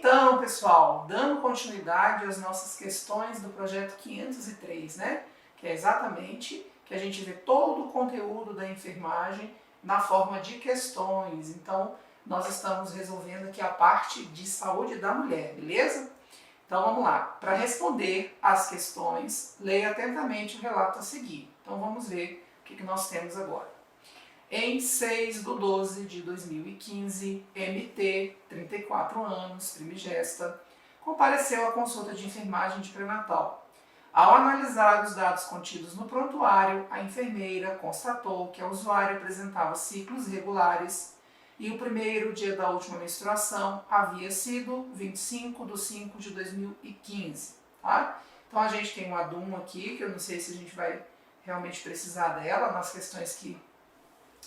Então, pessoal, dando continuidade às nossas questões do projeto 503, né? Que é exatamente que a gente vê todo o conteúdo da enfermagem na forma de questões. Então, nós estamos resolvendo aqui a parte de saúde da mulher, beleza? Então, vamos lá. Para responder às questões, leia atentamente o relato a seguir. Então, vamos ver o que nós temos agora. Em 6/12/2015, MT, 34 anos, primigesta, compareceu à consulta de enfermagem de pré-natal. Ao analisar os dados contidos no prontuário, a enfermeira constatou que a usuária apresentava ciclos regulares e o primeiro dia da última menstruação havia sido 25/5/2015. Tá? Então a gente tem uma DUM aqui, que eu não sei se a gente vai realmente precisar dela nas questões que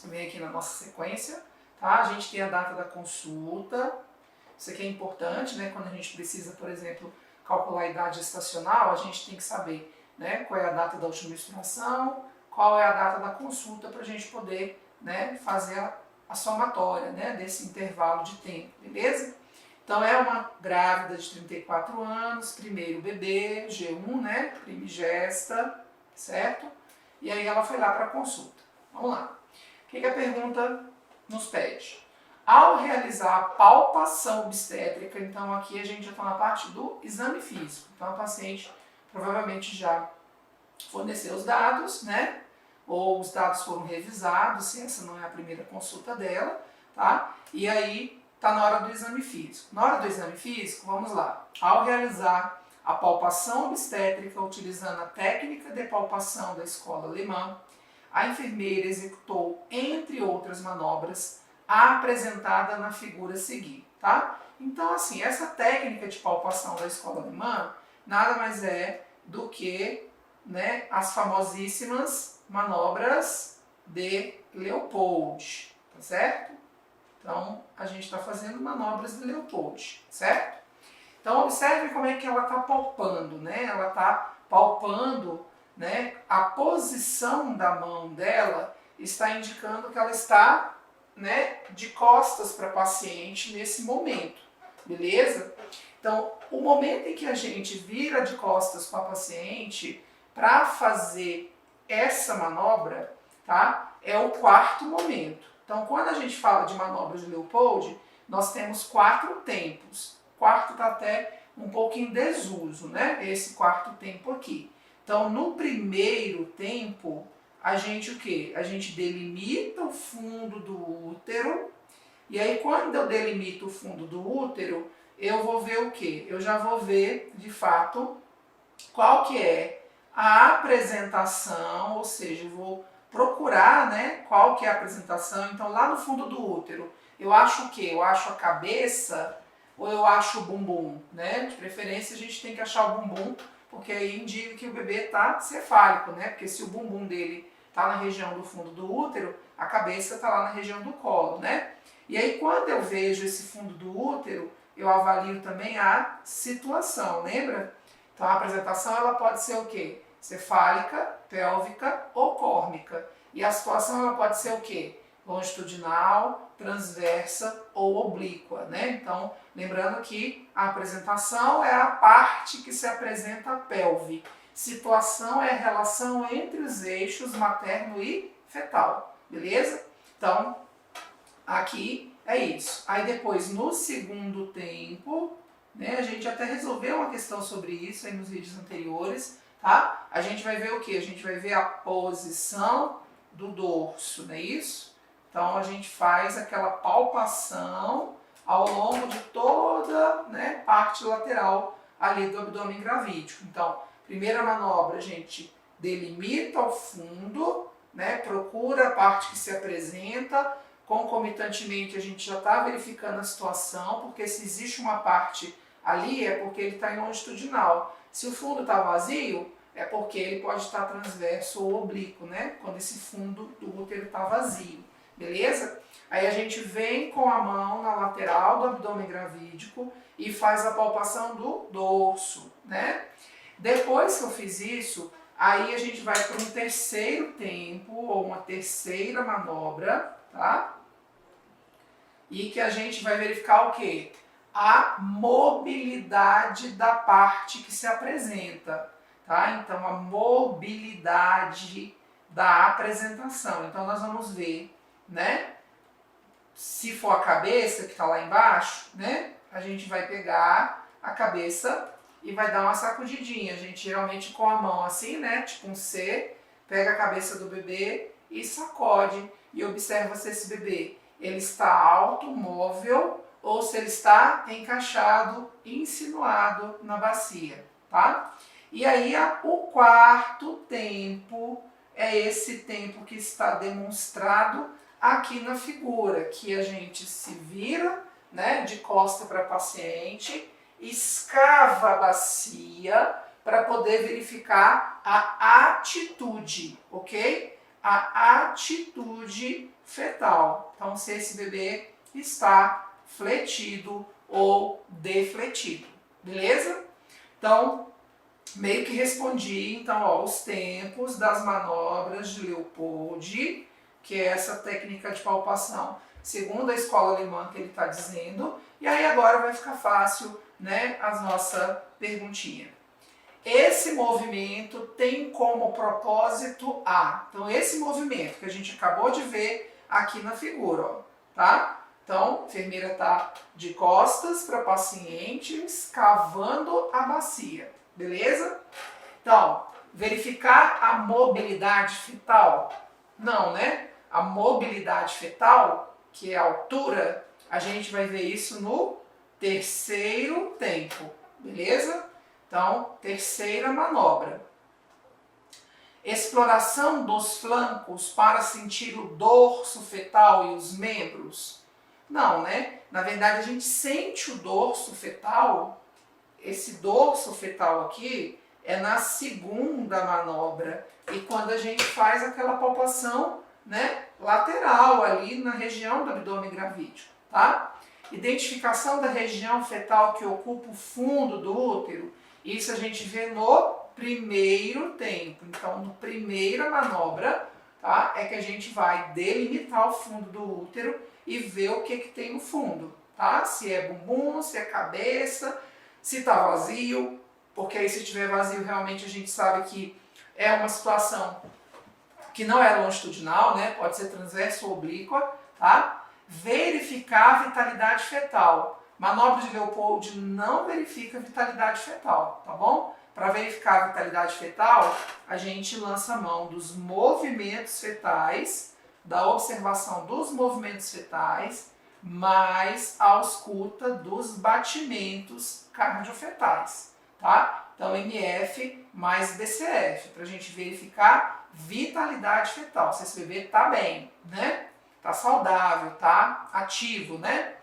vem aqui na nossa sequência. Tá? A gente tem a data da consulta, isso aqui é importante, né? Quando a gente precisa, por exemplo, calcular a idade gestacional, a gente tem que saber, né, qual é a data da última menstruação, qual é a data da consulta, para a gente poder, né, fazer a somatória, né, desse intervalo de tempo, beleza? Então é uma grávida de 34 anos, primeiro bebê, G1, né, primigesta, certo? E aí ela foi lá para a consulta. Vamos lá. O que a pergunta nos pede? Ao realizar a palpação obstétrica, então aqui a gente já está na parte do exame físico. Então a paciente provavelmente já forneceu os dados, né? Ou os dados foram revisados, se essa não é a primeira consulta dela, tá? E aí está na hora do exame físico. Na hora do exame físico, vamos lá. Ao realizar a palpação obstétrica utilizando a técnica de palpação da escola alemã, a enfermeira executou, entre outras manobras, a apresentada na figura a seguir, tá? Então, assim, essa técnica de palpação da escola alemã nada mais é do que, né, as famosíssimas manobras de Leopold, tá certo? Então, a gente está fazendo manobras de Leopold, certo? Então, observe como é que ela está palpando, né? Ela está palpando, né? A posição da mão dela está indicando que ela está, né, de costas para a paciente nesse momento, beleza? Então, o momento em que a gente vira de costas para a paciente para fazer essa manobra, tá? É o quarto momento. Então, quando a gente fala de manobra de Leopold, nós temos 4 tempos. O quarto está até um pouco em desuso, né? Esse quarto tempo aqui. Então, no primeiro tempo, a gente o quê? A gente delimita o fundo do útero, e aí quando eu delimito o fundo do útero, eu vou ver o quê? Eu já vou ver, de fato, qual que é a apresentação, ou seja, eu vou procurar, né, qual que é a apresentação. Então, lá no fundo do útero, eu acho o quê? Eu acho a cabeça ou eu acho o bumbum, né? De preferência, a gente tem que achar o bumbum, porque aí indica que o bebê está cefálico, né? Porque se o bumbum dele está na região do fundo do útero, a cabeça está lá na região do colo, né? E aí, quando eu vejo esse fundo do útero, eu avalio também a situação, lembra? Então, a apresentação ela pode ser o quê? Cefálica, pélvica ou córmica. E a situação ela pode ser o quê? Longitudinal, transversa ou oblíqua, né? Então, lembrando que a apresentação é a parte que se apresenta a pelve. Situação é a relação entre os eixos materno e fetal, beleza? Então, aqui é isso. Aí depois, no segundo tempo, né, a gente até resolveu uma questão sobre isso aí nos vídeos anteriores, tá? A gente vai ver o que? A gente vai ver a posição do dorso, não é isso? Então, a gente faz aquela palpação ao longo de toda, né, parte lateral ali do abdômen gravídico. Então, primeira manobra, a gente delimita o fundo, né, procura a parte que se apresenta, concomitantemente a gente já está verificando a situação, porque se existe uma parte ali é porque ele está em longitudinal. Se o fundo está vazio, é porque ele pode estar transverso ou oblíquo, né, quando esse fundo do útero está vazio. Beleza? Aí a gente vem com a mão na lateral do abdômen gravídico e faz a palpação do dorso, né? Depois que eu fiz isso, aí a gente vai para um terceiro tempo ou uma terceira manobra, tá? E que a gente vai verificar o quê? a mobilidade da parte que se apresenta, tá? Então, a mobilidade da apresentação. Então, nós vamos ver, né? Se for a cabeça que está lá embaixo, né? A gente vai pegar a cabeça e vai dar uma sacudidinha. A gente geralmente com a mão assim, né? Tipo um C, pega a cabeça do bebê e sacode. E observa se esse bebê ele está alto, móvel, ou se ele está encaixado, insinuado na bacia, tá? E aí o quarto tempo é esse tempo que está demonstrado aqui na figura, que a gente se vira, né, de costa para paciente, escava a bacia para poder verificar a atitude, ok? A atitude fetal. Então, se esse bebê está fletido ou defletido, beleza? Então, meio que respondi, então, ó, os tempos das manobras de Leopold, que é essa técnica de palpação, segundo a escola alemã que ele está dizendo, e aí agora vai ficar fácil, né, a nossa perguntinha. Esse movimento tem como propósito A. Então, esse movimento que a gente acabou de ver aqui na figura, ó, tá? Então, a enfermeira está de costas para o paciente, escavando a bacia, beleza? Então, verificar a mobilidade fetal? Não, né? A mobilidade fetal, que é a altura, a gente vai ver isso no terceiro tempo, beleza? Então, terceira manobra. Exploração dos flancos para sentir o dorso fetal e os membros? Não, né? Na verdade, a gente sente o dorso fetal, esse dorso fetal aqui é na segunda manobra. E quando a gente faz aquela palpação, né, lateral ali na região do abdômen gravídeo, tá? Identificação da região fetal que ocupa o fundo do útero, isso a gente vê no primeiro tempo. Então, no primeira manobra, tá, é que a gente vai delimitar o fundo do útero e ver o que tem no fundo, tá? Se é bumbum, se é cabeça, se tá vazio, porque aí se tiver vazio realmente a gente sabe que é uma situação que não é longitudinal, né? Pode ser transverso ou oblíqua, tá? Verificar a vitalidade fetal. Manobra de Leopold não verifica a vitalidade fetal, tá bom? Para verificar a vitalidade fetal, a gente lança a mão dos movimentos fetais, da observação dos movimentos fetais, mais a ausculta dos batimentos cardiofetais, tá? Então, MF mais BCF, para a gente verificar vitalidade fetal, se esse bebê tá bem, né? Tá saudável, tá ativo, né?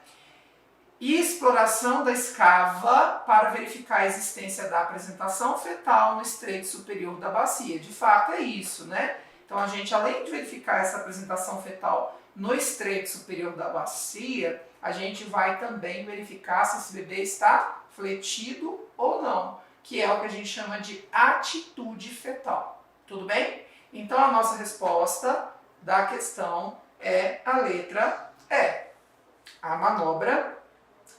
E exploração da escava para verificar a existência da apresentação fetal no estreito superior da bacia. De fato, é isso, né? Então, a gente, além de verificar essa apresentação fetal no estreito superior da bacia, a gente vai também verificar se esse bebê está fletido ou não, que é o que a gente chama de atitude fetal. Tudo bem? Então, a nossa resposta da questão é a letra E. A manobra,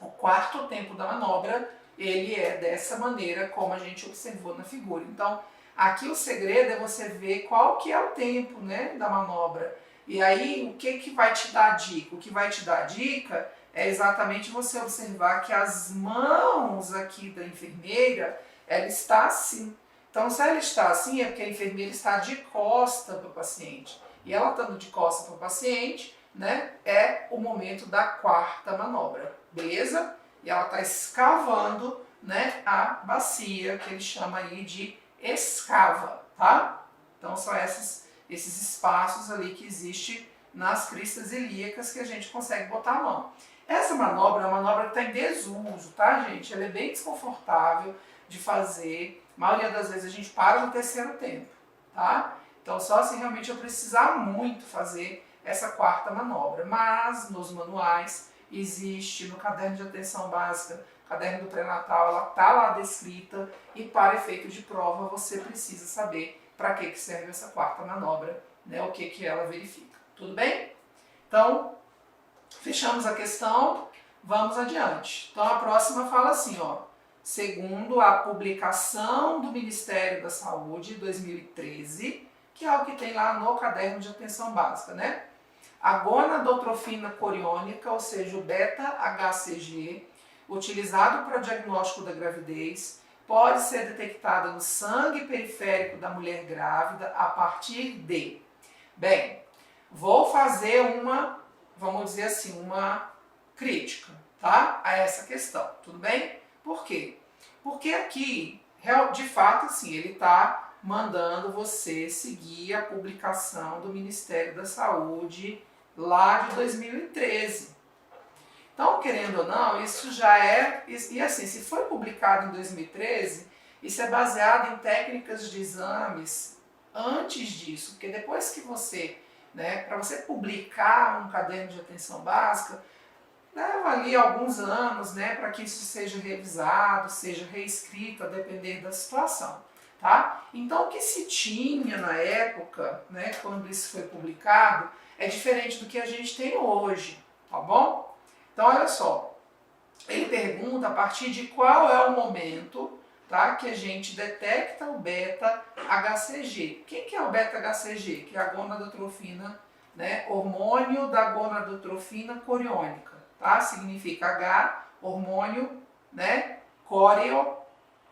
o quarto tempo da manobra, ele é dessa maneira como a gente observou na figura. Então, aqui o segredo é você ver qual que é o tempo, né, da manobra. E aí, o que vai te dar a dica? O que vai te dar a dica é exatamente você observar que as mãos aqui da enfermeira, ela está assim. Então, se ela está assim, é porque a enfermeira está de costa para o paciente. E ela estando de costa para o paciente, né, é o momento da quarta manobra, beleza? E ela está escavando, né, a bacia, que ele chama aí de escava, tá? Então, são esses espaços ali que existem nas cristas ilíacas que a gente consegue botar a mão. Essa manobra é uma manobra que está em desuso, tá, gente? Ela é bem desconfortável de fazer. A maioria das vezes a gente para no terceiro tempo, tá? Então, só se realmente eu precisar muito fazer essa quarta manobra. Mas, nos manuais, existe no caderno de atenção básica, caderno do pré-natal, ela está lá descrita e para efeito de prova você precisa saber para que serve essa quarta manobra, né? O que ela verifica. Tudo bem? Então, fechamos a questão. Vamos adiante. Então a próxima fala assim, ó. Segundo a publicação do Ministério da Saúde 2013, que é o que tem lá no caderno de atenção básica, né? A gonadotrofina coriônica, ou seja, o beta-HCG, utilizado para o diagnóstico da gravidez, pode ser detectada no sangue periférico da mulher grávida a partir de... Bem, vou fazer uma, vamos dizer assim, uma crítica, tá? A essa questão, tudo bem? Por quê? Porque aqui, de fato, assim, ele está mandando você seguir a publicação do Ministério da Saúde lá de 2013. Então, querendo ou não, isso já é... E assim, se foi publicado em 2013, isso é baseado em técnicas de exames antes disso, porque depois que você, né, para você publicar um caderno de atenção básica, leva ali alguns anos, né, para que isso seja revisado, seja reescrito, a depender da situação, tá? Então, o que se tinha na época, né, quando isso foi publicado, é diferente do que a gente tem hoje, tá bom? Então, olha só, ele pergunta a partir de qual é o momento, tá, que a gente detecta o beta-HCG. Quem que é o beta-HCG? Que é a gonadotrofina, né, hormônio da gonadotrofina coriônica, tá? Significa H, hormônio, né,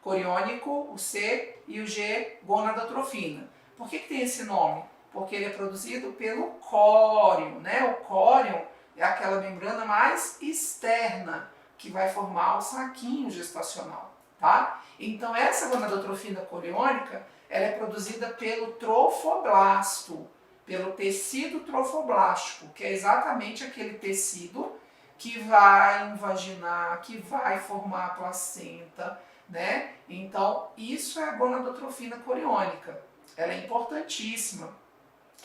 coriônico, o C, e o G, gonadotrofina. Por que tem esse nome? Porque ele é produzido pelo córion, né? O córion é aquela membrana mais externa que vai formar o saquinho gestacional, tá? Então essa gonadotrofina coriônica, ela é produzida pelo trofoblasto, pelo tecido trofoblástico, que é exatamente aquele tecido que vai invaginar, que vai formar a placenta, né? Então isso é a gonadotrofina coriônica. Ela é importantíssima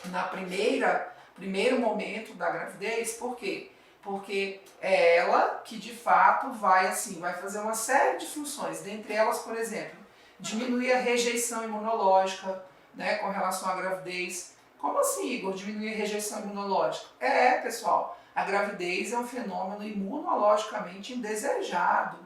na primeiro momento da gravidez. Por quê? Porque é ela que de fato vai fazer uma série de funções, dentre elas, por exemplo, diminuir a rejeição imunológica, né, com relação à gravidez. Como assim, Igor, diminuir a rejeição imunológica? Pessoal, a gravidez é um fenômeno imunologicamente indesejado.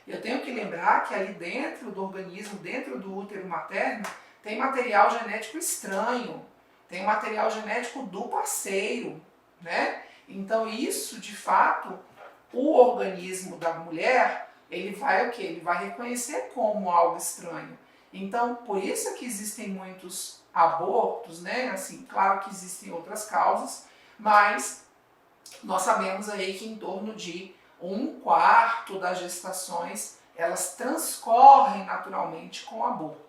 Eu tenho que lembrar que ali dentro do organismo, dentro do útero materno, tem material genético estranho, tem material genético do parceiro, né? Então isso, de fato, o organismo da mulher, ele vai o quê? Ele vai reconhecer como algo estranho. Então, por isso é que existem muitos abortos, né? Assim, claro que existem outras causas, mas nós sabemos aí que em torno de 1/4 das gestações, elas transcorrem naturalmente com aborto.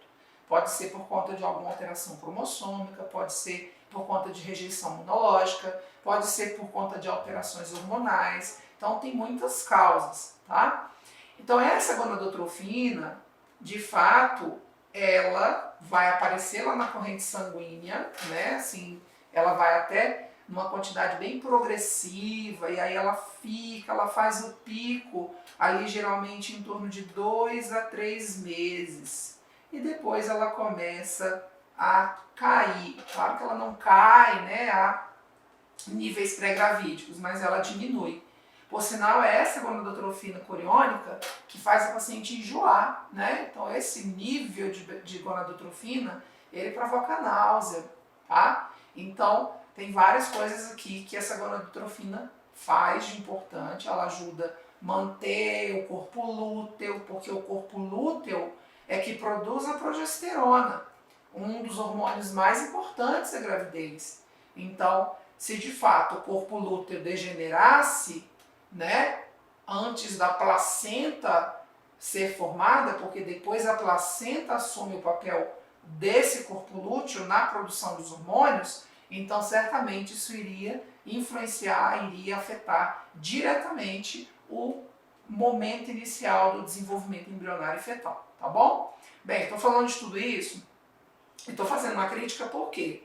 Pode ser por conta de alguma alteração cromossômica, pode ser por conta de rejeição imunológica, pode ser por conta de alterações hormonais. Então tem muitas causas, tá? Então essa gonadotrofina, de fato, ela vai aparecer lá na corrente sanguínea, né? Assim, ela vai até numa quantidade bem progressiva, e aí ela faz o pico ali geralmente em torno de 2 a 3 meses. E depois ela começa a cair. Claro que ela não cai, né, a níveis pré-gravídicos, mas ela diminui. Por sinal, é essa gonadotrofina coriônica que faz a paciente enjoar, né? Então esse nível de gonadotrofina, ele provoca náusea, tá? Então tem várias coisas aqui que essa gonadotrofina faz de importante. Ela ajuda a manter o corpo lúteo, porque o corpo lúteo é que produz a progesterona, um dos hormônios mais importantes da gravidez. Então, se de fato o corpo lúteo degenerasse, né, antes da placenta ser formada, porque depois a placenta assume o papel desse corpo lúteo na produção dos hormônios, então certamente isso iria influenciar, iria afetar diretamente o momento inicial do desenvolvimento embrionário e fetal, tá bom? Bem, estou falando de tudo isso e estou fazendo uma crítica por quê?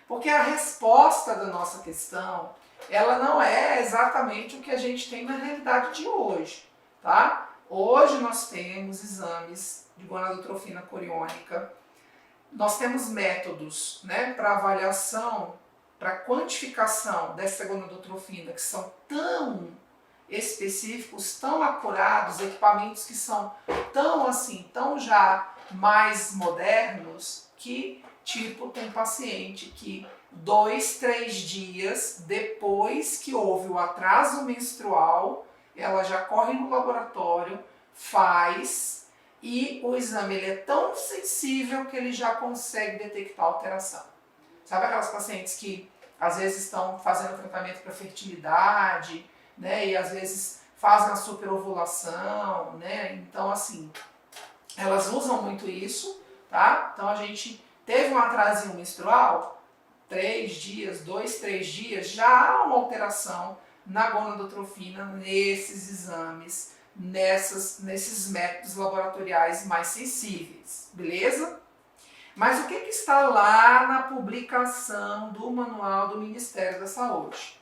Porque a resposta da nossa questão, ela não é exatamente o que a gente tem na realidade de hoje, tá? Hoje nós temos exames de gonadotrofina coriônica, nós temos métodos, né, para avaliação, para quantificação dessa gonadotrofina que são tão específicos, tão acurados, equipamentos que são tão assim, tão já mais modernos, que tipo tem paciente que 2, 3 dias depois que houve o atraso menstrual, ela já corre no laboratório, faz, e o exame ele é tão sensível que ele já consegue detectar alteração. Sabe aquelas pacientes que às vezes estão fazendo tratamento para fertilidade, né, e às vezes fazem a superovulação, né, então assim, elas usam muito isso, tá? Então a gente teve um atrasinho menstrual, 3 dias, 2, 3 dias, já há uma alteração na gonadotrofina nesses exames, nesses métodos laboratoriais mais sensíveis, beleza? Mas o que está lá na publicação do Manual do Ministério da Saúde?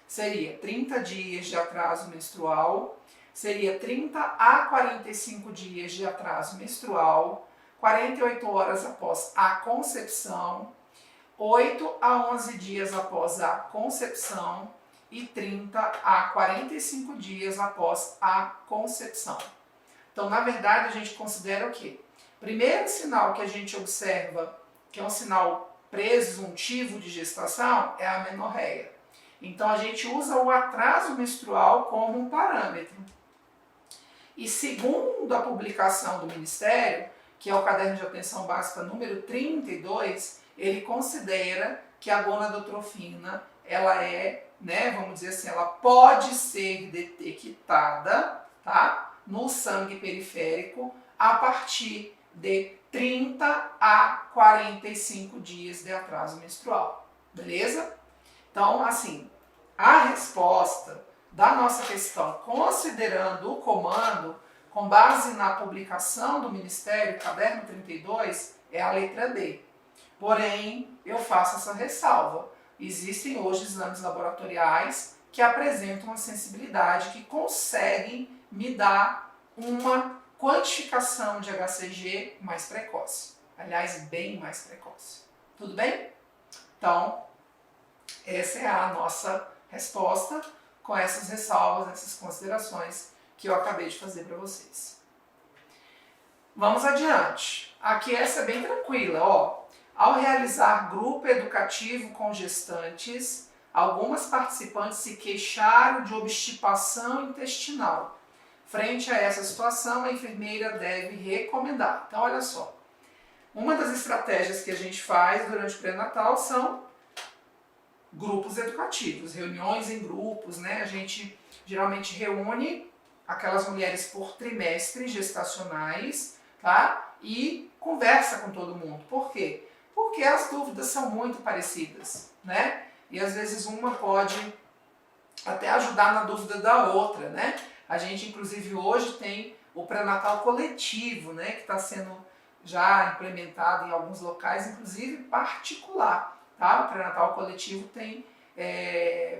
Seria 30 dias de atraso menstrual, seria 30 a 45 dias de atraso menstrual, 48 horas após a concepção, 8 a 11 dias após a concepção e 30 a 45 dias após a concepção. Então, na verdade, a gente considera o quê? Primeiro sinal que a gente observa, que é um sinal presuntivo de gestação, é a amenorreia. Então, a gente usa o atraso menstrual como um parâmetro. E segundo a publicação do Ministério, que é o Caderno de Atenção Básica número 32, ele considera que a gonadotrofina, ela é, né, vamos dizer assim, ela pode ser detectada, tá, no sangue periférico a partir de 30 a 45 dias de atraso menstrual, beleza? Então, assim, a resposta da nossa questão, considerando o comando, com base na publicação do Ministério, Caderno 32, é a letra D. Porém, eu faço essa ressalva. Existem hoje exames laboratoriais que apresentam uma sensibilidade, que conseguem me dar uma quantificação de HCG mais precoce. Aliás, bem mais precoce. Tudo bem? Então, essa é a nossa resposta com essas ressalvas, essas considerações que eu acabei de fazer para vocês. Vamos adiante. Aqui essa é bem tranquila, ó. Ao realizar grupo educativo com gestantes, algumas participantes se queixaram de obstipação intestinal. Frente a essa situação, a enfermeira deve recomendar. Então, olha só. Uma das estratégias que a gente faz durante o pré-natal são grupos educativos, reuniões em grupos, né? A gente geralmente reúne aquelas mulheres por trimestre gestacionais, tá? E conversa com todo mundo. Por quê? Porque as dúvidas são muito parecidas, né? E às vezes uma pode até ajudar na dúvida da outra, né? A gente, inclusive, hoje tem o pré-natal coletivo, né? Que está sendo já implementado em alguns locais, inclusive particular, tá? O pré-natal coletivo tem,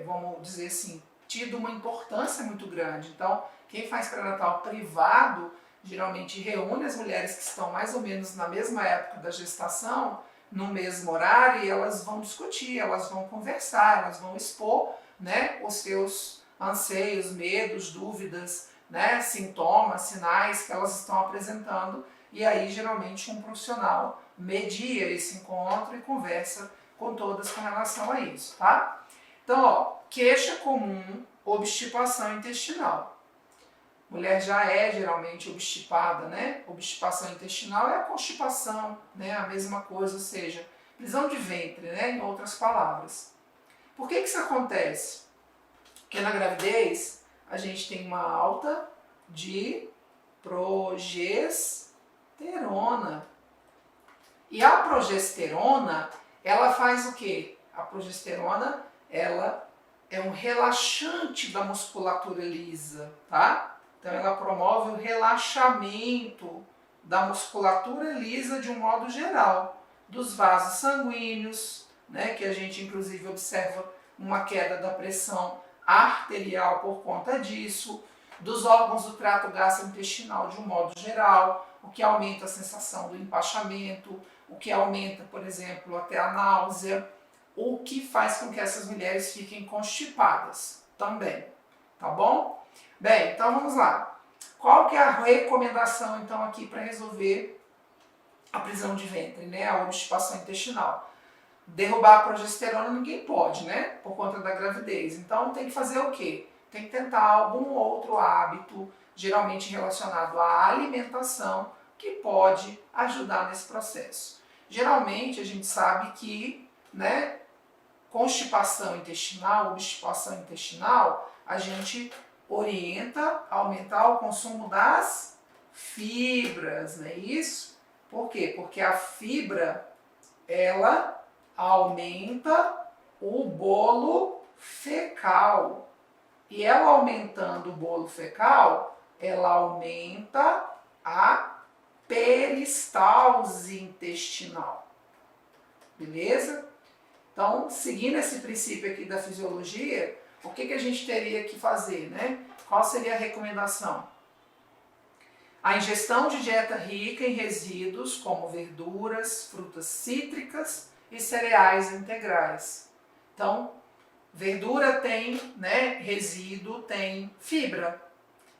vamos dizer assim, tido uma importância muito grande. Então, quem faz pré-natal privado, geralmente reúne as mulheres que estão mais ou menos na mesma época da gestação, no mesmo horário, e elas vão discutir, elas vão conversar, elas vão expor, né, os seus anseios, medos, dúvidas, né, sintomas, sinais que elas estão apresentando, e aí geralmente um profissional media esse encontro e conversa com todas com relação a isso, tá? Então, ó, queixa comum, obstipação intestinal. Mulher já é geralmente obstipada, né? Obstipação intestinal é a constipação, né? A mesma coisa, ou seja, prisão de ventre, né? Em outras palavras. Por que isso acontece? Porque na gravidez a gente tem uma alta de progesterona. E a progesterona, ela faz o quê? A progesterona, ela é um relaxante da musculatura lisa, tá? Então ela promove o relaxamento da musculatura lisa de um modo geral, dos vasos sanguíneos, né, que a gente inclusive observa uma queda da pressão arterial por conta disso, dos órgãos do trato gastrointestinal de um modo geral, o que aumenta a sensação do empachamento, o que aumenta, por exemplo, até a náusea, o que faz com que essas mulheres fiquem constipadas também, tá bom? Bem, então vamos lá. Qual que é a recomendação então aqui para resolver a prisão de ventre, né? A obstipação intestinal? Derrubar a progesterona ninguém pode, né? Por conta da gravidez. Então tem que fazer o quê? Tem que tentar algum outro hábito, geralmente relacionado à alimentação, que pode ajudar nesse processo. Geralmente a gente sabe que, né, constipação intestinal, obstipação intestinal, a gente orienta a aumentar o consumo das fibras, não é isso? Por quê? Porque a fibra, ela aumenta o bolo fecal. E ela aumentando o bolo fecal, ela aumenta a peristalse intestinal. Beleza? Então, seguindo esse princípio aqui da fisiologia, o que a gente teria que fazer, né? Qual seria a recomendação? A ingestão de dieta rica em resíduos, como verduras, frutas cítricas e cereais integrais. Então, verdura tem, né, resíduo, tem fibra.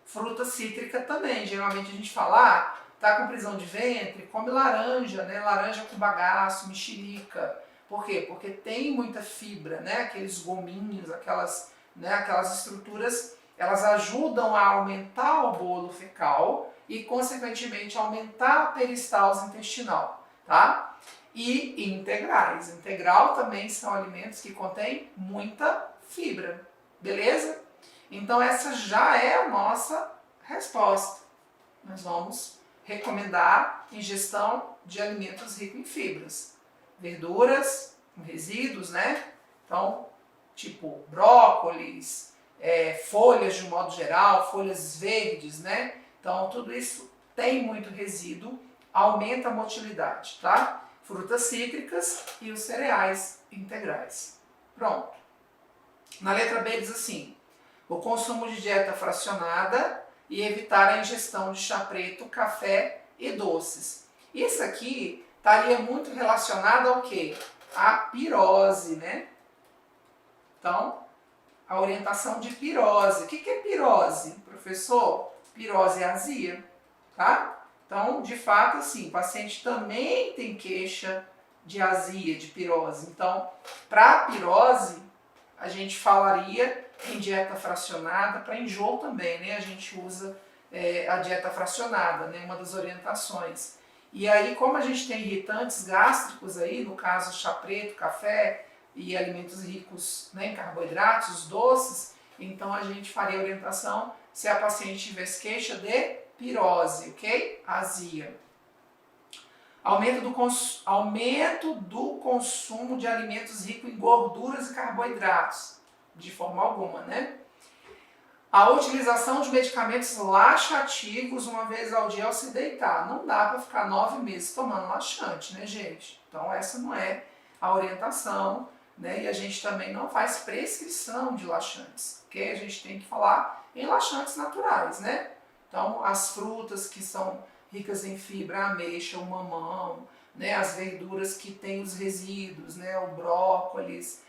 Fruta cítrica também. Geralmente a gente fala, tá com prisão de ventre, come laranja, né? Laranja com bagaço, mexerica. Por quê? Porque tem muita fibra, né? Aqueles gominhos, aquelas estruturas, elas ajudam a aumentar o bolo fecal e, consequentemente, aumentar a peristalse intestinal, tá? E integrais. Integral também são alimentos que contêm muita fibra, beleza? Então essa já é a nossa resposta. Nós vamos recomendar ingestão de alimentos ricos em fibras. Verduras, com resíduos, né? Então, tipo brócolis, folhas de um modo geral, folhas verdes, né? Então tudo isso tem muito resíduo, aumenta a motilidade, tá? Frutas cítricas e os cereais integrais. Pronto. Na letra B diz assim: o consumo de dieta fracionada e evitar a ingestão de chá preto, café e doces. Isso aqui estaria muito relacionado ao quê? A pirose, né? Então, a orientação de pirose. O que é pirose, professor? Pirose é azia, tá? Então, de fato, assim, o paciente também tem queixa de azia, de pirose. Então, para a pirose, a gente falaria em dieta fracionada, para enjoo também, né? A gente usa a dieta fracionada, né? Uma das orientações. E aí, como a gente tem irritantes gástricos aí, no caso chá preto, café e alimentos ricos, né, em carboidratos, os doces, então a gente faria a orientação se a paciente tivesse queixa de pirose, ok? Azia. Aumento do consumo de alimentos ricos em gorduras e carboidratos, de forma alguma, né? A utilização de medicamentos laxativos uma vez ao dia ao se deitar. Não dá para ficar 9 meses tomando laxante, né, gente? Então essa não é a orientação, né? E a gente também não faz prescrição de laxantes, ok? A gente tem que falar em laxantes naturais, né? Então as frutas que são ricas em fibra, a ameixa, o mamão, né? As verduras que têm os resíduos, né? O brócolis,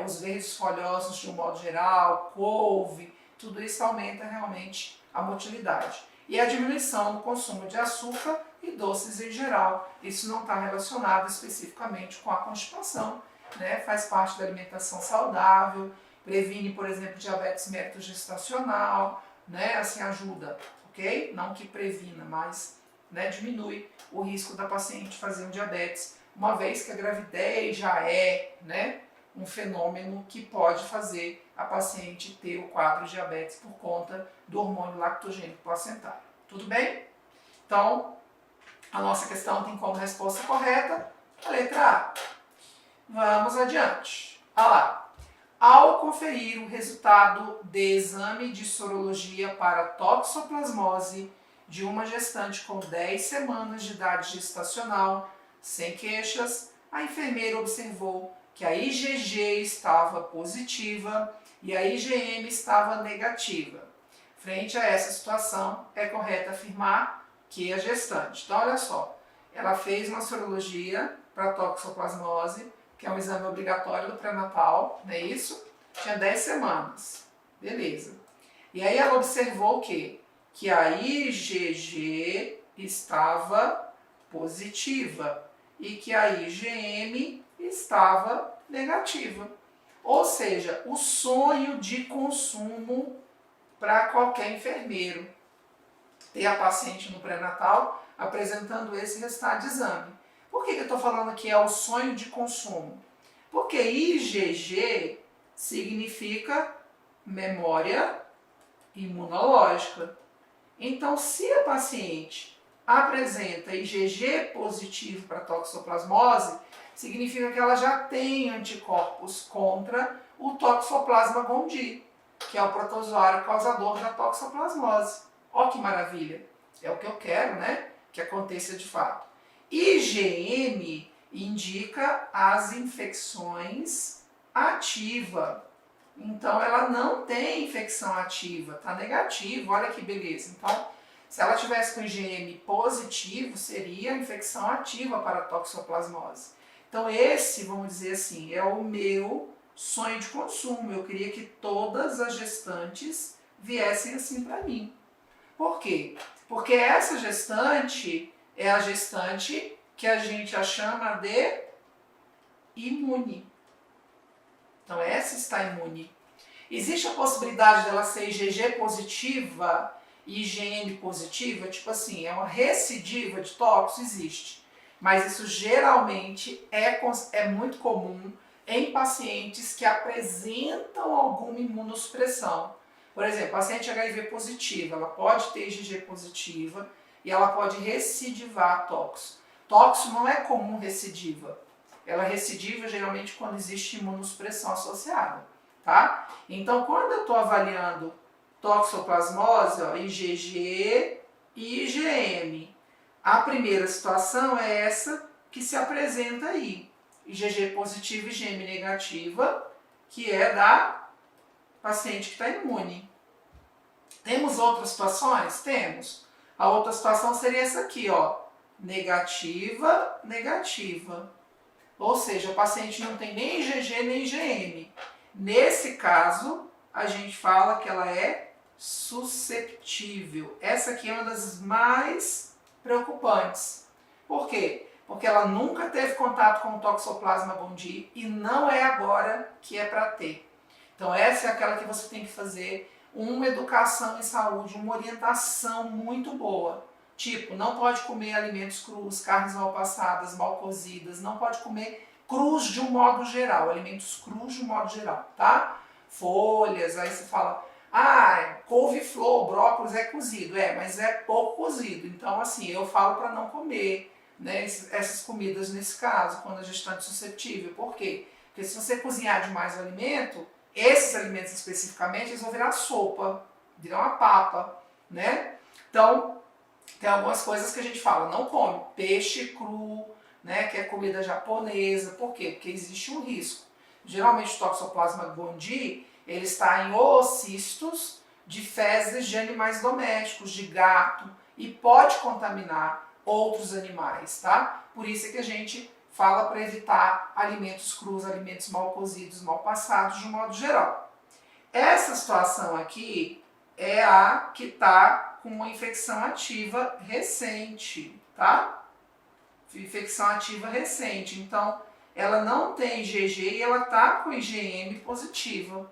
os verdes folhosos de um modo geral, couve, tudo isso aumenta realmente a motilidade. E a diminuição do consumo de açúcar e doces em geral. Isso não está relacionado especificamente com a constipação, né? Faz parte da alimentação saudável, previne, por exemplo, diabetes mellitus-gestacional, né? Assim ajuda, ok? Não que previna, mas, né, diminui o risco da paciente fazer um diabetes, uma vez que a gravidez já é, né, um fenômeno que pode fazer a paciente ter o quadro de diabetes por conta do hormônio lactogênico placentário. Tudo bem? Então, a nossa questão tem como resposta correta a letra A. Vamos adiante. Olha lá. Ao conferir o resultado de exame de sorologia para toxoplasmose de uma gestante com 10 semanas de idade gestacional, sem queixas, a enfermeira observou que a IgG estava positiva e a IgM estava negativa. Frente a essa situação, é correto afirmar que a gestante. Então, olha só, ela fez uma sorologia para toxoplasmose, que é um exame obrigatório do pré-natal, não é isso? Tinha 10 semanas. Beleza. E aí ela observou o quê? Que a IgG estava positiva e que a IgM estava negativa. Ou seja, o sonho de consumo para qualquer enfermeiro. Ter a paciente no pré-natal apresentando esse resultado de exame. Por que eu estou falando que é o sonho de consumo? Porque IgG significa memória imunológica. Então, se a paciente apresenta IgG positivo para toxoplasmose, significa que ela já tem anticorpos contra o Toxoplasma gondii, que é o protozoário causador da toxoplasmose. Olha que maravilha! É o que eu quero, né? Que aconteça de fato. IgM indica as infecções ativas. Então, ela não tem infecção ativa, está negativo, olha que beleza. Então, se ela tivesse com IgM positivo, seria infecção ativa para a toxoplasmose. Então, esse, vamos dizer assim, é o meu sonho de consumo. Eu queria que todas as gestantes viessem assim para mim. Por quê? Porque essa gestante é a gestante que a gente a chama de imune. Então, essa está imune. Existe a possibilidade dela ser IgG positiva e IgM positiva? Tipo assim, é uma recidiva de tóxico? Existe. Mas isso geralmente é muito comum em pacientes que apresentam alguma imunossupressão. Por exemplo, paciente HIV positiva, ela pode ter IgG positiva e ela pode recidivar tóxico. Tóxico não é comum recidiva. Ela recidiva geralmente quando existe imunossupressão associada, tá? Então, quando eu estou avaliando toxoplasmose, ó, IgG e IgM, a primeira situação é essa que se apresenta aí. IgG positiva e IgM negativa, que é da paciente que está imune. Temos outras situações? Temos. A outra situação seria essa aqui, ó, negativa, negativa. Ou seja, o paciente não tem nem IgG nem IgM. Nesse caso, a gente fala que ela é susceptível. Essa aqui é uma das mais preocupantes. Por quê? Porque ela nunca teve contato com o Toxoplasma gondii e não é agora que é para ter. Então essa é aquela que você tem que fazer uma educação em saúde, uma orientação muito boa. Tipo, não pode comer alimentos crus, carnes mal passadas, mal cozidas, não pode comer crus de um modo geral, alimentos crus de um modo geral, tá? Folhas, aí você fala, couve-flor, brócolis é cozido, mas é pouco cozido, então assim, eu falo para não comer, né, essas comidas nesse caso, quando a gestante é suscetível. Por quê? Porque se você cozinhar demais o alimento, esses alimentos especificamente, eles vão virar sopa, virar uma papa, né? Então, tem algumas coisas que a gente fala, não come peixe cru, né, que é comida japonesa. Por quê? Porque existe um risco. Geralmente o Toxoplasma gondii, ele está em oocistos de fezes de animais domésticos, de gato, e pode contaminar outros animais, tá? Por isso é que a gente fala para evitar alimentos crus, alimentos mal cozidos, mal passados, de um modo geral. Essa situação aqui é a que está com uma infecção ativa recente, tá? Infecção ativa recente. Então, ela não tem IgG e ela está com IgM positiva.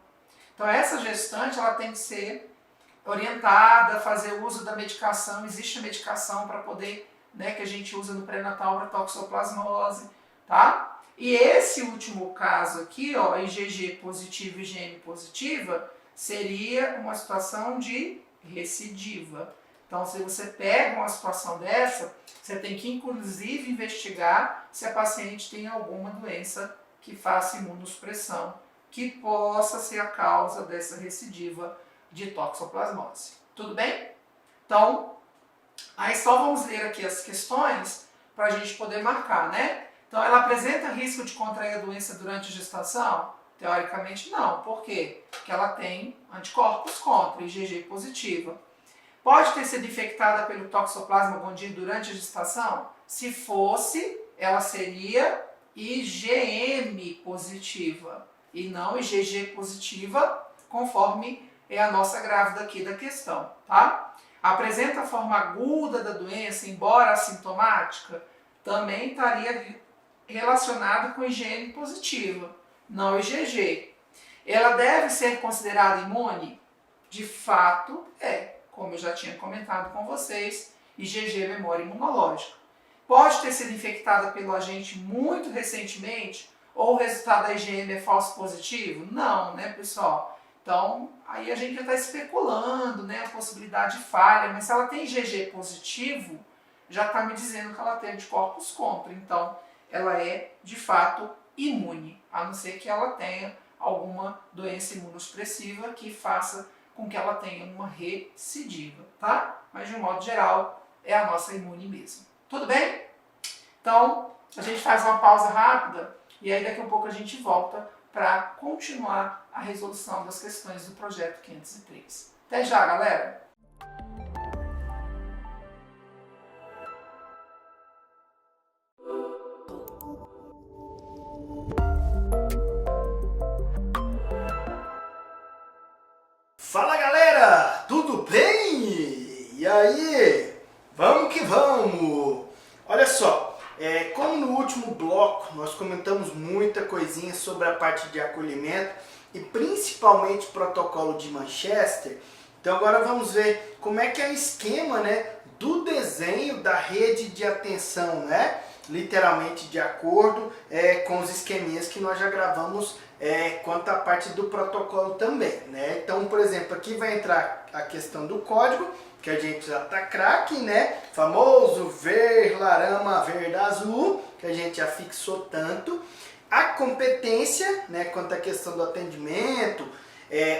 Então, essa gestante, ela tem que ser orientada a fazer o uso da medicação. Existe a medicação para poder, né, que a gente usa no pré-natal para toxoplasmose, tá? E esse último caso aqui, ó, IgG positivo e IgM positiva, seria uma situação de recidiva. Então, se você pega uma situação dessa, você tem que inclusive investigar se a paciente tem alguma doença que faça imunossupressão, que possa ser a causa dessa recidiva de toxoplasmose. Tudo bem? Então, aí só vamos ler aqui as questões para a gente poder marcar, né? Então, ela apresenta risco de contrair a doença durante a gestação? Teoricamente, não. Por quê? Porque ela tem anticorpos contra, IgG positiva. Pode ter sido infectada pelo Toxoplasma gondii durante a gestação? Se fosse, ela seria IgM positiva e não IgG positiva, conforme é a nossa grávida aqui da questão, tá? Apresenta a forma aguda da doença, embora assintomática, também estaria relacionada com IgM positiva, não IgG. Ela deve ser considerada imune? De fato é, como eu já tinha comentado com vocês, IgG, memória imunológica. Pode ter sido infectada pelo agente muito recentemente, ou o resultado da IgM é falso positivo? Não, né, pessoal? Então, aí a gente já está especulando, né, a possibilidade de falha, mas se ela tem IgG positivo, já está me dizendo que ela tem anticorpos contra. Então, ela é, de fato, imune, a não ser que ela tenha alguma doença imunossupressiva que faça com que ela tenha uma recidiva, tá? Mas, de um modo geral, é a nossa imune mesmo. Tudo bem? Então, a gente faz uma pausa rápida e aí daqui a pouco a gente volta para continuar a resolução das questões do projeto 503. Até já, galera! Fala, galera! Tudo bem? E aí? Vamos que vamos! Olha só, como no último bloco nós comentamos muita coisinha sobre a parte de acolhimento e principalmente protocolo de Manchester, então agora vamos ver como é que é o esquema, né, do desenho da rede de atenção, né? Literalmente de acordo com os esqueminhas que nós já gravamos quanto à parte do protocolo também, né? Então, por exemplo, aqui vai entrar a questão do código, que a gente já tá craque, né? Famoso ver, larama, verde, azul, que a gente já fixou tanto. A competência, né? Quanto à questão do atendimento,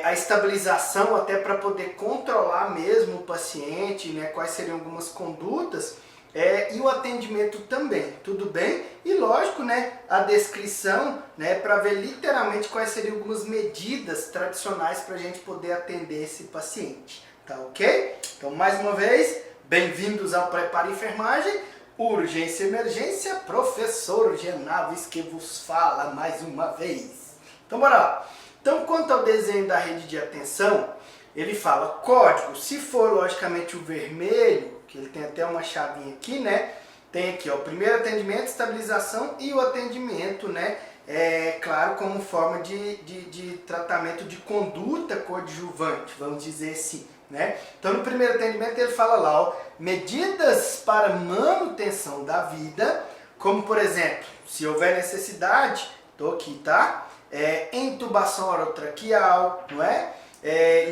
a estabilização até para poder controlar mesmo o paciente, né? Quais seriam algumas condutas. E o atendimento também, tudo bem? E lógico, né, a descrição, né, para ver literalmente quais seriam algumas medidas tradicionais para a gente poder atender esse paciente, tá ok? Então, mais uma vez, bem-vindos ao Prepara Enfermagem, Urgência e Emergência, professor Genaves que vos fala mais uma vez. Então, bora lá. Então, quanto ao desenho da rede de atenção, ele fala código, se for logicamente o vermelho, que ele tem até uma chavinha aqui, né? Tem aqui, ó, primeiro atendimento, estabilização e o atendimento, né? Claro, como forma de tratamento de conduta coadjuvante, vamos dizer assim, né? Então, no primeiro atendimento ele fala lá, ó, medidas para manutenção da vida, como por exemplo, se houver necessidade, tô aqui, tá? Intubação orotraqueal, não é?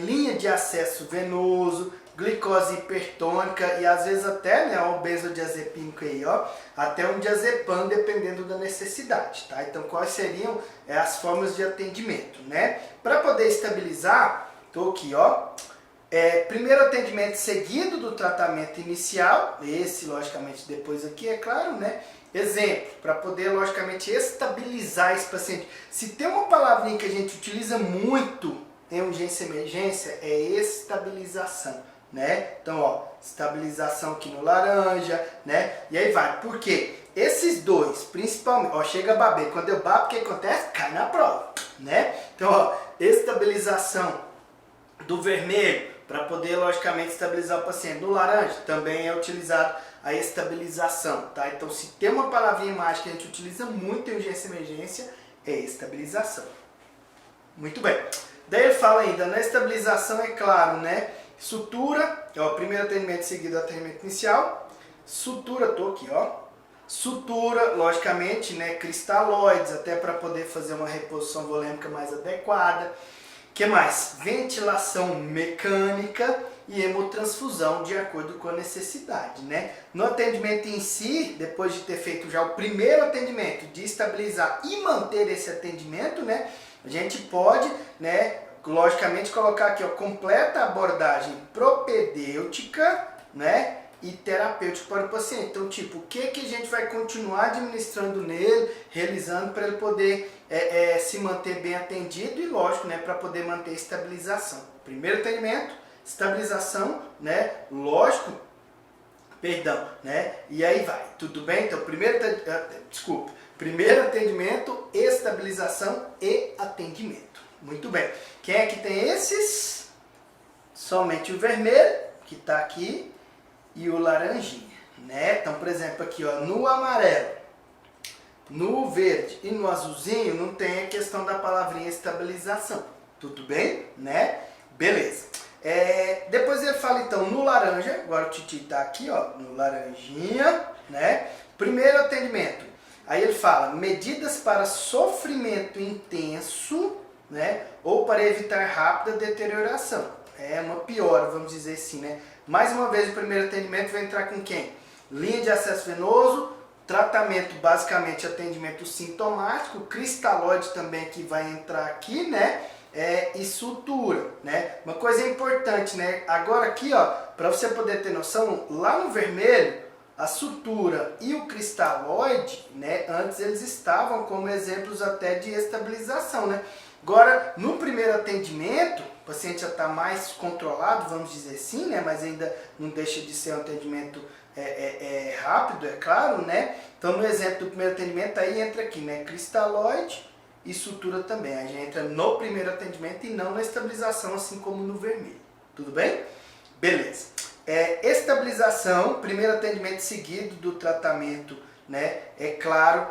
Linha de acesso venoso, glicose hipertônica e às vezes até, né, o benzodiazepínico aí, ó, até um diazepam dependendo da necessidade, tá? Então, quais seriam as formas de atendimento, né? Para poder estabilizar, tô aqui, ó, primeiro atendimento seguido do tratamento inicial, esse logicamente depois aqui, é claro, né? Exemplo, para poder logicamente estabilizar esse paciente. Se tem uma palavrinha que a gente utiliza muito em urgência e emergência, é estabilização. Né? Então, ó, estabilização aqui no laranja, né? E aí vai, por quê? Esses dois, principalmente, ó, chega a baber, quando eu babo, o que acontece? Cai na prova, né? Então, ó, estabilização do vermelho, para poder, logicamente, estabilizar o paciente. No laranja, também é utilizado a estabilização, tá? Então, se tem uma palavrinha mágica que a gente utiliza muito em urgência e emergência, é estabilização. Muito bem. Daí ele fala ainda, na estabilização, é claro, né? Sutura, ó, primeiro atendimento seguido do atendimento inicial. Sutura, tô aqui, ó. Sutura, logicamente, né, cristalóides, até para poder fazer uma reposição volêmica mais adequada. Que mais? Ventilação mecânica e hemotransfusão de acordo com a necessidade, né? No atendimento em si, depois de ter feito já o primeiro atendimento, de estabilizar e manter esse atendimento, né, a gente pode, né, logicamente colocar aqui, ó, completa abordagem propedêutica, né, e terapêutica para o paciente. Então, tipo, o que a gente vai continuar administrando nele, realizando para ele poder se manter bem atendido e, lógico, né, para poder manter a estabilização. Primeiro atendimento, estabilização, né, lógico, perdão, né, e aí vai, tudo bem? Então, primeiro atendimento, estabilização e atendimento. Muito bem. Quem é que tem esses? somente o vermelho, que está aqui, e o laranjinha, né? Então, por exemplo, aqui, ó, no amarelo, no verde e no azulzinho não tem a questão da palavrinha estabilização. Tudo bem? Né? Beleza. Depois ele fala então no laranja, agora o Titi está aqui, ó, no laranjinha, né? Primeiro atendimento. Aí ele fala medidas para sofrimento intenso, né? Ou para evitar rápida deterioração. É uma piora, vamos dizer assim, né? Mais uma vez o primeiro atendimento vai entrar com quem? Linha de acesso venoso, tratamento basicamente atendimento sintomático, cristalóide também que vai entrar aqui, né? E sutura, né? Uma coisa importante, né? Agora aqui, ó, para você poder ter noção, lá no vermelho, a sutura e o cristalóide, né? Antes eles estavam como exemplos até de estabilização, né? Agora, no primeiro atendimento, o paciente já está mais controlado, vamos dizer assim, né? Mas ainda não deixa de ser um atendimento rápido, é claro, né? Então, no exemplo do primeiro atendimento, aí entra aqui, né? Cristalóide e sutura também. A gente entra no primeiro atendimento e não na estabilização, assim como no vermelho. Tudo bem? Beleza. Estabilização, primeiro atendimento seguido do tratamento, né? É claro,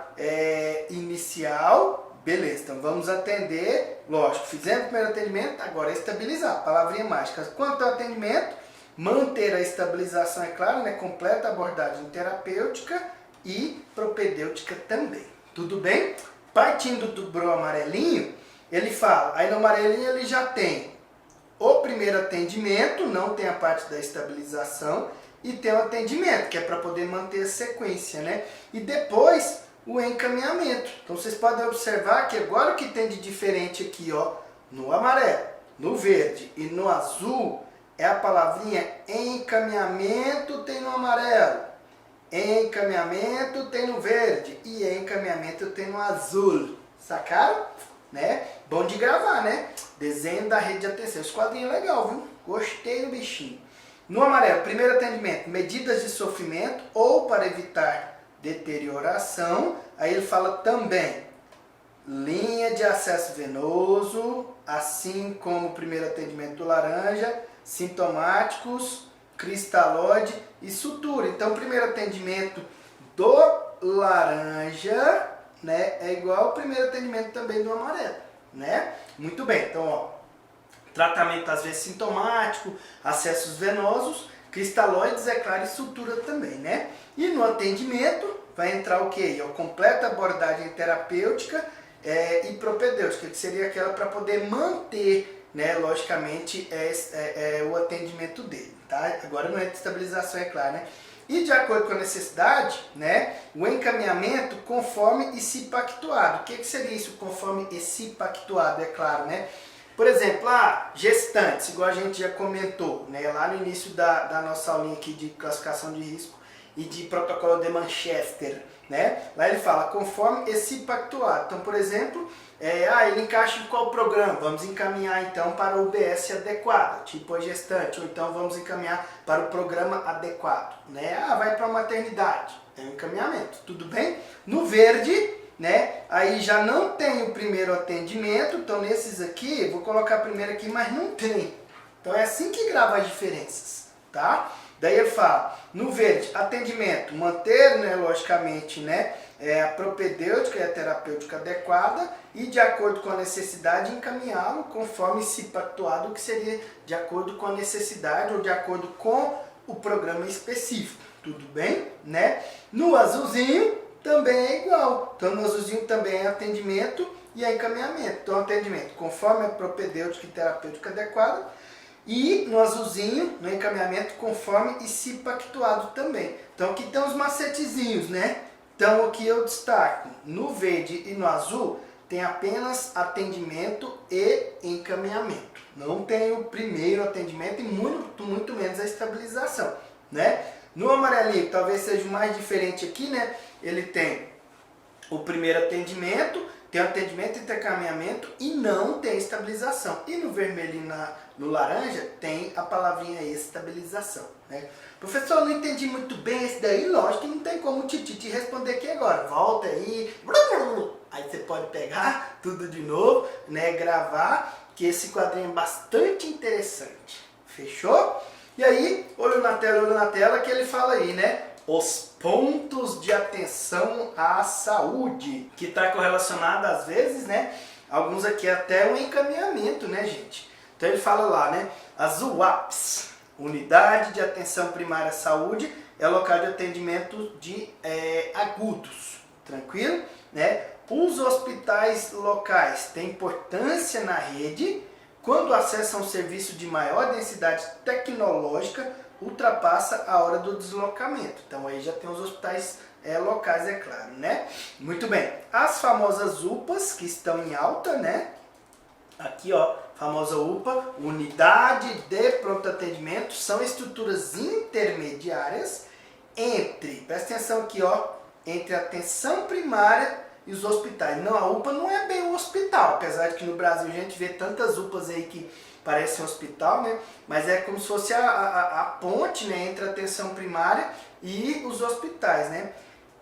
inicial. Beleza, então vamos atender, lógico, fizemos o primeiro atendimento, agora estabilizar, palavrinha mágica. Quanto ao atendimento, manter a estabilização, é claro, né? Completa abordagem terapêutica e propedêutica também. Tudo bem? Partindo do bro amarelinho, ele fala, aí no amarelinho ele já tem o primeiro atendimento, não tem a parte da estabilização, e tem o atendimento, que é para poder manter a sequência, né? E depois o encaminhamento. Então vocês podem observar que agora o que tem de diferente aqui, ó, no amarelo, no verde e no azul, é a palavrinha encaminhamento tem no amarelo, encaminhamento tem no verde e encaminhamento tem no azul. Sacaram? Né? Bom de gravar, né? Desenho da rede de atenção. Esse quadrinho é legal, viu? Gostei do bichinho. No amarelo, primeiro atendimento, medidas de sofrimento ou para evitar deterioração. Aí ele fala também linha de acesso venoso, assim como o primeiro atendimento do laranja, sintomáticos, cristalóide e sutura. Então, o primeiro atendimento do laranja, né, é igual ao primeiro atendimento também do amarelo, né? Muito bem, então, ó, tratamento às vezes sintomático, acessos venosos, cristalóides, é claro, e sutura também, né? E no atendimento vai entrar o quê? A completa abordagem terapêutica e propedêutica, que seria aquela para poder manter, né, logicamente, o atendimento dele, tá? Agora não é de estabilização, é claro, né? E de acordo com a necessidade, né, o encaminhamento conforme e se pactuado. O que seria isso, conforme e se pactuado, é claro, né? Por exemplo, gestantes, igual a gente já comentou, né, lá no início da nossa aulinha aqui de classificação de risco e de protocolo de Manchester, né? Lá ele fala conforme e se pactuado. Então, por exemplo, ele encaixa em qual programa? Vamos encaminhar então para o UBS adequado, tipo a gestante, ou então vamos encaminhar para o programa adequado, né? Vai para a maternidade, é um encaminhamento, tudo bem? No verde, né? Aí já não tem o primeiro atendimento, então nesses aqui, vou colocar primeiro aqui, mas não tem. Então é assim que grava as diferenças, tá? Daí ele fala, no verde, atendimento, manter, né, logicamente, né, a propedêutica e a terapêutica adequada e de acordo com a necessidade encaminhá-lo conforme se pactuado, que seria de acordo com a necessidade ou de acordo com o programa específico, tudo bem, né? No azulzinho também é igual, então no azulzinho também é atendimento e é encaminhamento, então atendimento conforme a propedêutica e terapêutica adequada, e no azulzinho, no encaminhamento, conforme e se pactuado também. Então aqui tem os macetezinhos, né? Então aqui eu destaco, no verde e no azul, tem apenas atendimento e encaminhamento. Não tem o primeiro atendimento e muito menos a estabilização, né? No amarelinho, talvez seja o mais diferente aqui, né? Ele tem o primeiro atendimento, tem o atendimento e encaminhamento e não tem estabilização. E no vermelho e no laranja tem a palavrinha estabilização, né? Professor, eu não entendi muito bem esse daí, lógico que não tem como o Titi te responder aqui agora. Volta aí, aí você pode pegar tudo de novo, né? Gravar, que esse quadrinho é bastante interessante. Fechou? E aí, olho na tela, que ele fala aí, né? Os pontos de atenção à saúde, que está correlacionado às vezes, né? Alguns aqui até um encaminhamento, né, gente? Então ele fala lá, né? As UAPs, Unidade de Atenção Primária à Saúde, é local de atendimento de agudos, tranquilo? Né? Os hospitais locais têm importância na rede quando acessam um serviço de maior densidade tecnológica, ultrapassa a hora do deslocamento. Então aí já tem os hospitais locais, é claro, né? Muito bem. As famosas UPAs, que estão em alta, né? Aqui, ó, famosa UPA, Unidade de Pronto Atendimento, são estruturas intermediárias entre, presta atenção aqui, ó, entre a atenção primária e os hospitais. Não, a UPA não é bem um hospital, apesar de que no Brasil a gente vê tantas UPAs aí que parecem um hospital, né? Mas é como se fosse a ponte, né, entre a atenção primária e os hospitais, né?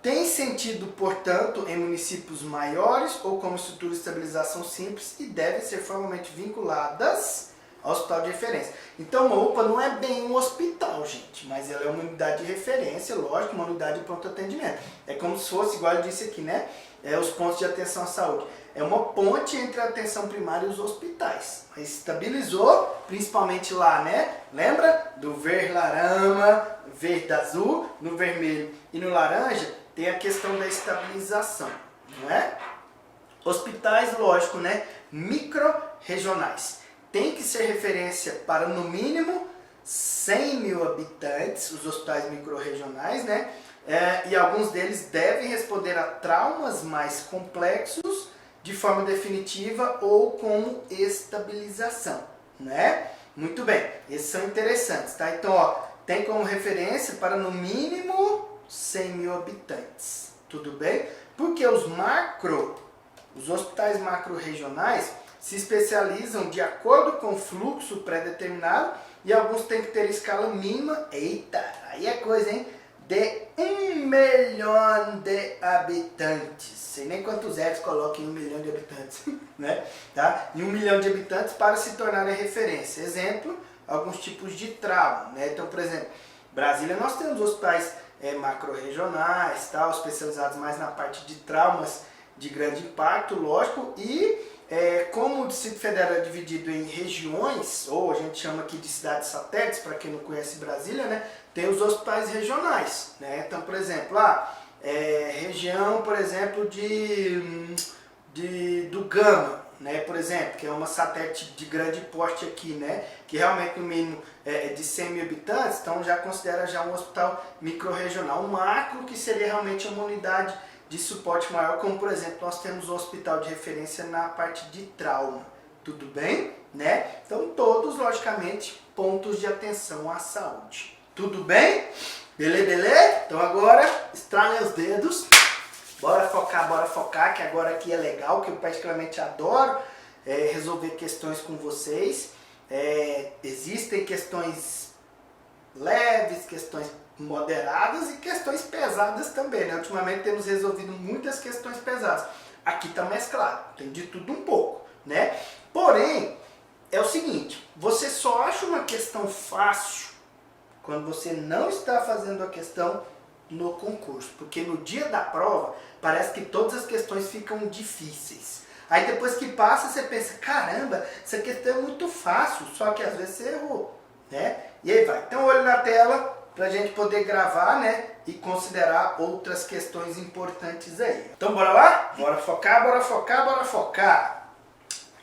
Tem sentido, portanto, em municípios maiores ou como estrutura de estabilização simples e devem ser formalmente vinculadas ao hospital de referência. Então, uma UPA não é bem um hospital, gente, mas ela é uma unidade de referência, lógico, uma unidade de pronto atendimento. É como se fosse, igual eu disse aqui, né? Os pontos de atenção à saúde. É uma ponte entre a atenção primária e os hospitais. Mas estabilizou, principalmente lá, né? Lembra? Do verde-laranja, verde-azul, no vermelho e no laranja, tem a questão da estabilização, não é? Hospitais, lógico, né? Micro-regionais. Tem que ser referência para, no mínimo, 100 mil habitantes, os hospitais micro-regionais, né? E alguns deles devem responder a traumas mais complexos de forma definitiva ou como estabilização, né? Muito bem, esses são interessantes, tá? Então, ó, tem como referência para, no mínimo, 100 mil habitantes, tudo bem? Porque os hospitais macro-regionais se especializam de acordo com o fluxo pré-determinado e alguns têm que ter escala mínima, eita, aí é coisa, hein? De 1 milhão de habitantes. Sei nem quantos zeros colocam em 1 milhão de habitantes, né? Tá? E 1 milhão de habitantes para se tornar a referência. Exemplo, alguns tipos de trauma, né? Então, por exemplo, Brasília nós temos hospitais macro-regionais, tal, especializados mais na parte de traumas de grande impacto, lógico, e como o Distrito Federal é dividido em regiões, ou a gente chama aqui de cidades satélites, para quem não conhece Brasília, né, tem os hospitais regionais, né? Então, por exemplo, região, por exemplo, do Gama, né, por exemplo, que é uma satélite de grande porte aqui, né, que realmente no mínimo é de 100 mil habitantes, então já considera já um hospital micro-regional. Um macro, que seria realmente uma unidade de suporte maior, como por exemplo, nós temos um hospital de referência na parte de trauma, tudo bem? Né? Então todos, logicamente, pontos de atenção à saúde. Tudo bem? Beleza? Então agora, estralem os dedos. Bora focar, que agora aqui é legal, que eu particularmente adoro resolver questões com vocês. Existem questões leves, questões moderadas e questões pesadas também, né? Ultimamente temos resolvido muitas questões pesadas. Aqui está mesclado, tem de tudo um pouco, né? Porém, é o seguinte, você só acha uma questão fácil quando você não está fazendo a questão no concurso, porque no dia da prova parece que todas as questões ficam difíceis. Aí depois que passa você pensa, caramba, essa questão é muito fácil, só que às vezes você errou, né? E aí vai. Então olho na tela para a gente poder gravar, né? E considerar outras questões importantes aí. Então bora lá? Bora focar.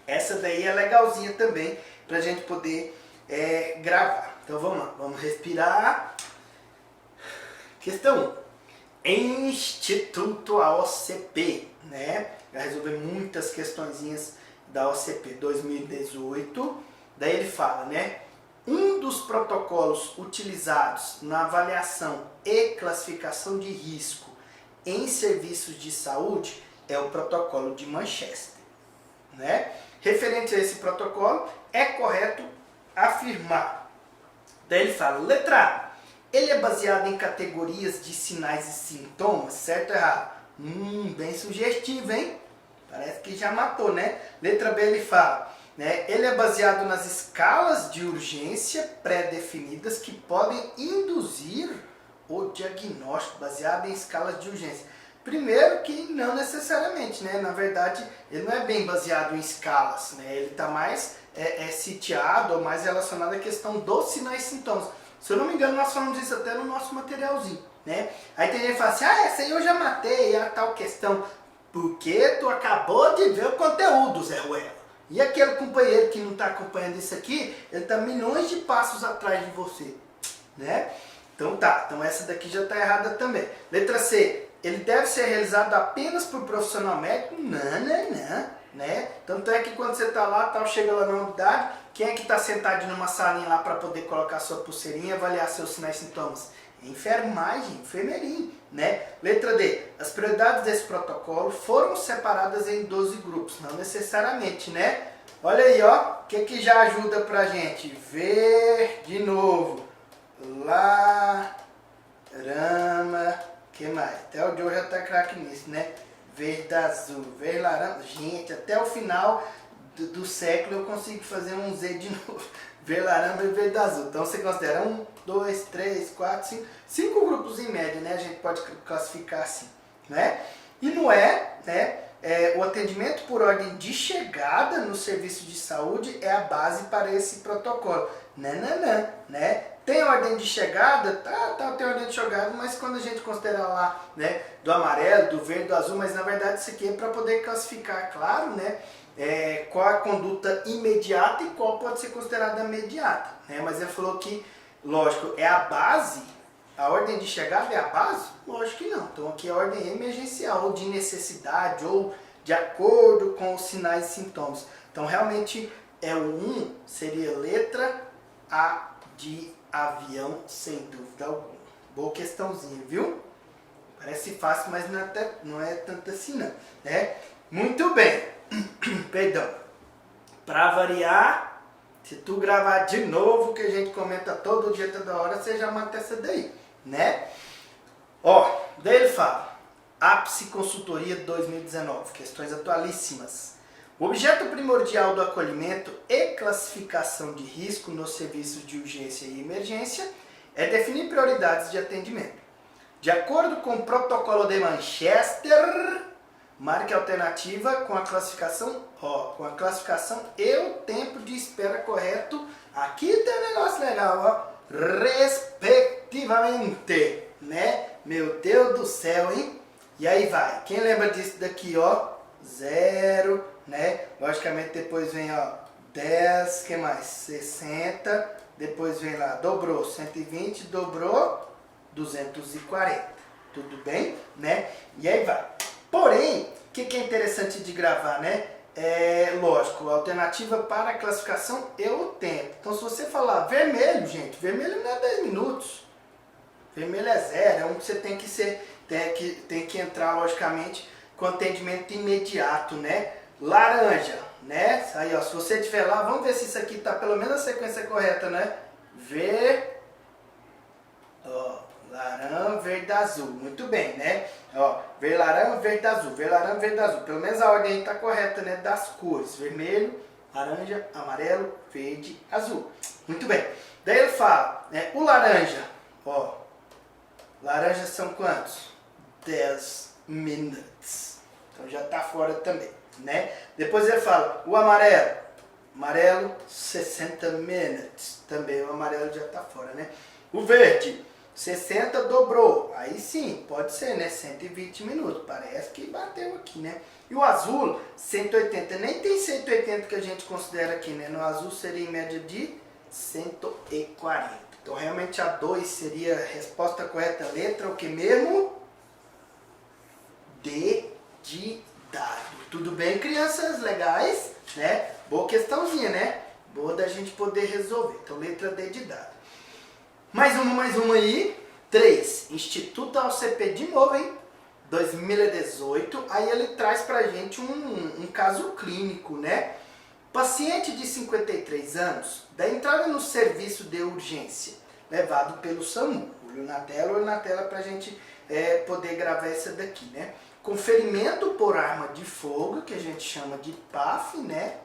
Essa daí é legalzinha também para a gente poder gravar. Então vamos lá, vamos respirar. Questão 1. Instituto AOCP, né? Vai resolver muitas questõezinhas da OCP 2018. Daí ele fala, né? Um dos protocolos utilizados na avaliação e classificação de risco em serviços de saúde é o protocolo de Manchester, né? Referente a esse protocolo, é correto afirmar. Daí ele fala, letra A, ele é baseado em categorias de sinais e sintomas, certo ou errado? Bem sugestivo, hein? Parece que já matou, né? Letra B ele fala, né? Ele é baseado nas escalas de urgência pré-definidas que podem induzir o diagnóstico, baseado em escalas de urgência. Primeiro que não necessariamente, né? Na verdade, ele não é bem baseado em escalas, né? Ele está mais sitiado ou mais relacionado à questão dos sinais e sintomas. Se eu não me engano, nós falamos isso até no nosso materialzinho, né? Aí tem gente que fala assim, essa aí eu já matei, a tal questão. Porque tu acabou de ver o conteúdo, Zé Ruela. E aquele companheiro que não está acompanhando isso aqui, ele está milhões de passos atrás de você, né? Então tá, então essa daqui já está errada também. Letra C, ele deve ser realizado apenas por profissional médico? Não, né? Tanto é que quando você está lá, tal, chega lá na unidade, quem é que está sentado numa salinha lá para poder colocar sua pulseirinha e avaliar seus sinais e sintomas? Enfermagem, enfermeirinho, né? Letra D, as prioridades desse protocolo foram separadas em 12 grupos, não necessariamente, né? Olha aí, ó, o que já ajuda pra gente? Ver de novo. Larama, que mais? Até o Joe já tá craque nisso, né? Verde, azul, verde, laranja. Gente, até o final do século eu consigo fazer um Z de novo. Verde, laranja e verde, azul. Então você considera 1, 2, 3, 4, 5 grupos em média, né? A gente pode classificar assim, né? E no o atendimento por ordem de chegada no serviço de saúde é a base para esse protocolo. Não, né? Tem ordem de chegada, tem ordem de chegada, mas quando a gente considerar lá, né, do amarelo, do verde, do azul, mas na verdade isso aqui é para poder classificar, claro, né, qual a conduta imediata e qual pode ser considerada imediata, né? Mas ele falou que, lógico, é a base, a ordem de chegada é a base? Lógico que não. Então aqui é a ordem emergencial, ou de necessidade, ou de acordo com os sinais e sintomas. Então realmente o 1 seria letra A de avião, sem dúvida alguma. Boa questãozinha, viu? Parece fácil, mas não é tanto assim não, né? Muito bem. Perdão. Para variar, se tu gravar de novo, que a gente comenta todo dia, toda hora, você já mata essa daí, né? Ó, daí ele fala, Ápice Consultoria 2019, questões atualíssimas. O objeto primordial do acolhimento e classificação de risco nos serviços de urgência e emergência é definir prioridades de atendimento. De acordo com o protocolo de Manchester, marque a alternativa com a classificação, e o tempo de espera correto. Aqui tem um negócio legal, ó, respectivamente, né? Meu Deus do céu, hein? E aí vai. Quem lembra disso daqui, ó? 0, né? Logicamente depois vem, ó, 10, que mais? 60, depois vem lá, dobrou 120, dobrou 240. Tudo bem, né? E aí vai. Porém, o que é interessante de gravar, né? Lógico, a alternativa para a classificação é o tempo. Então, se você falar vermelho, gente, vermelho não é 10 minutos. Vermelho é 0, é um que você tem que entrar, logicamente, com atendimento imediato, né? Laranja, né? Aí, ó, se você tiver lá, vamos ver se isso aqui tá pelo menos a sequência correta, né? Laranja, verde, azul. Muito bem, né? Ó, verde, laranja, verde, azul. Verde, laranja, verde, azul. Pelo menos a ordem aí tá correta, né? Das cores. Vermelho, laranja, amarelo, verde, azul. Muito bem. Daí ele fala, né? O laranja, ó. Laranja são quantos? 10 minutos. Então já tá fora também, né? Depois ele fala, o amarelo. Amarelo, 60 minutos. Também o amarelo já tá fora, né? O verde, 60 dobrou. Aí sim, pode ser, né? 120 minutos. Parece que bateu aqui, né? E o azul, 180. Nem tem 180 que a gente considera aqui, né? No azul seria em média de 140. Então realmente a 2 seria a resposta correta. Letra o que mesmo? D de dado. Tudo bem, crianças legais, né? Boa questãozinha, né? Boa da gente poder resolver. Então letra D de dado. Mais uma aí. 3. Instituto AOCP de novo, hein? 2018. Aí ele traz pra gente um caso clínico, né? Paciente de 53 anos, da entrada no serviço de urgência, levado pelo SAMU. Olho na tela pra gente poder gravar essa daqui, né? Com ferimento por arma de fogo, que a gente chama de PAF, né?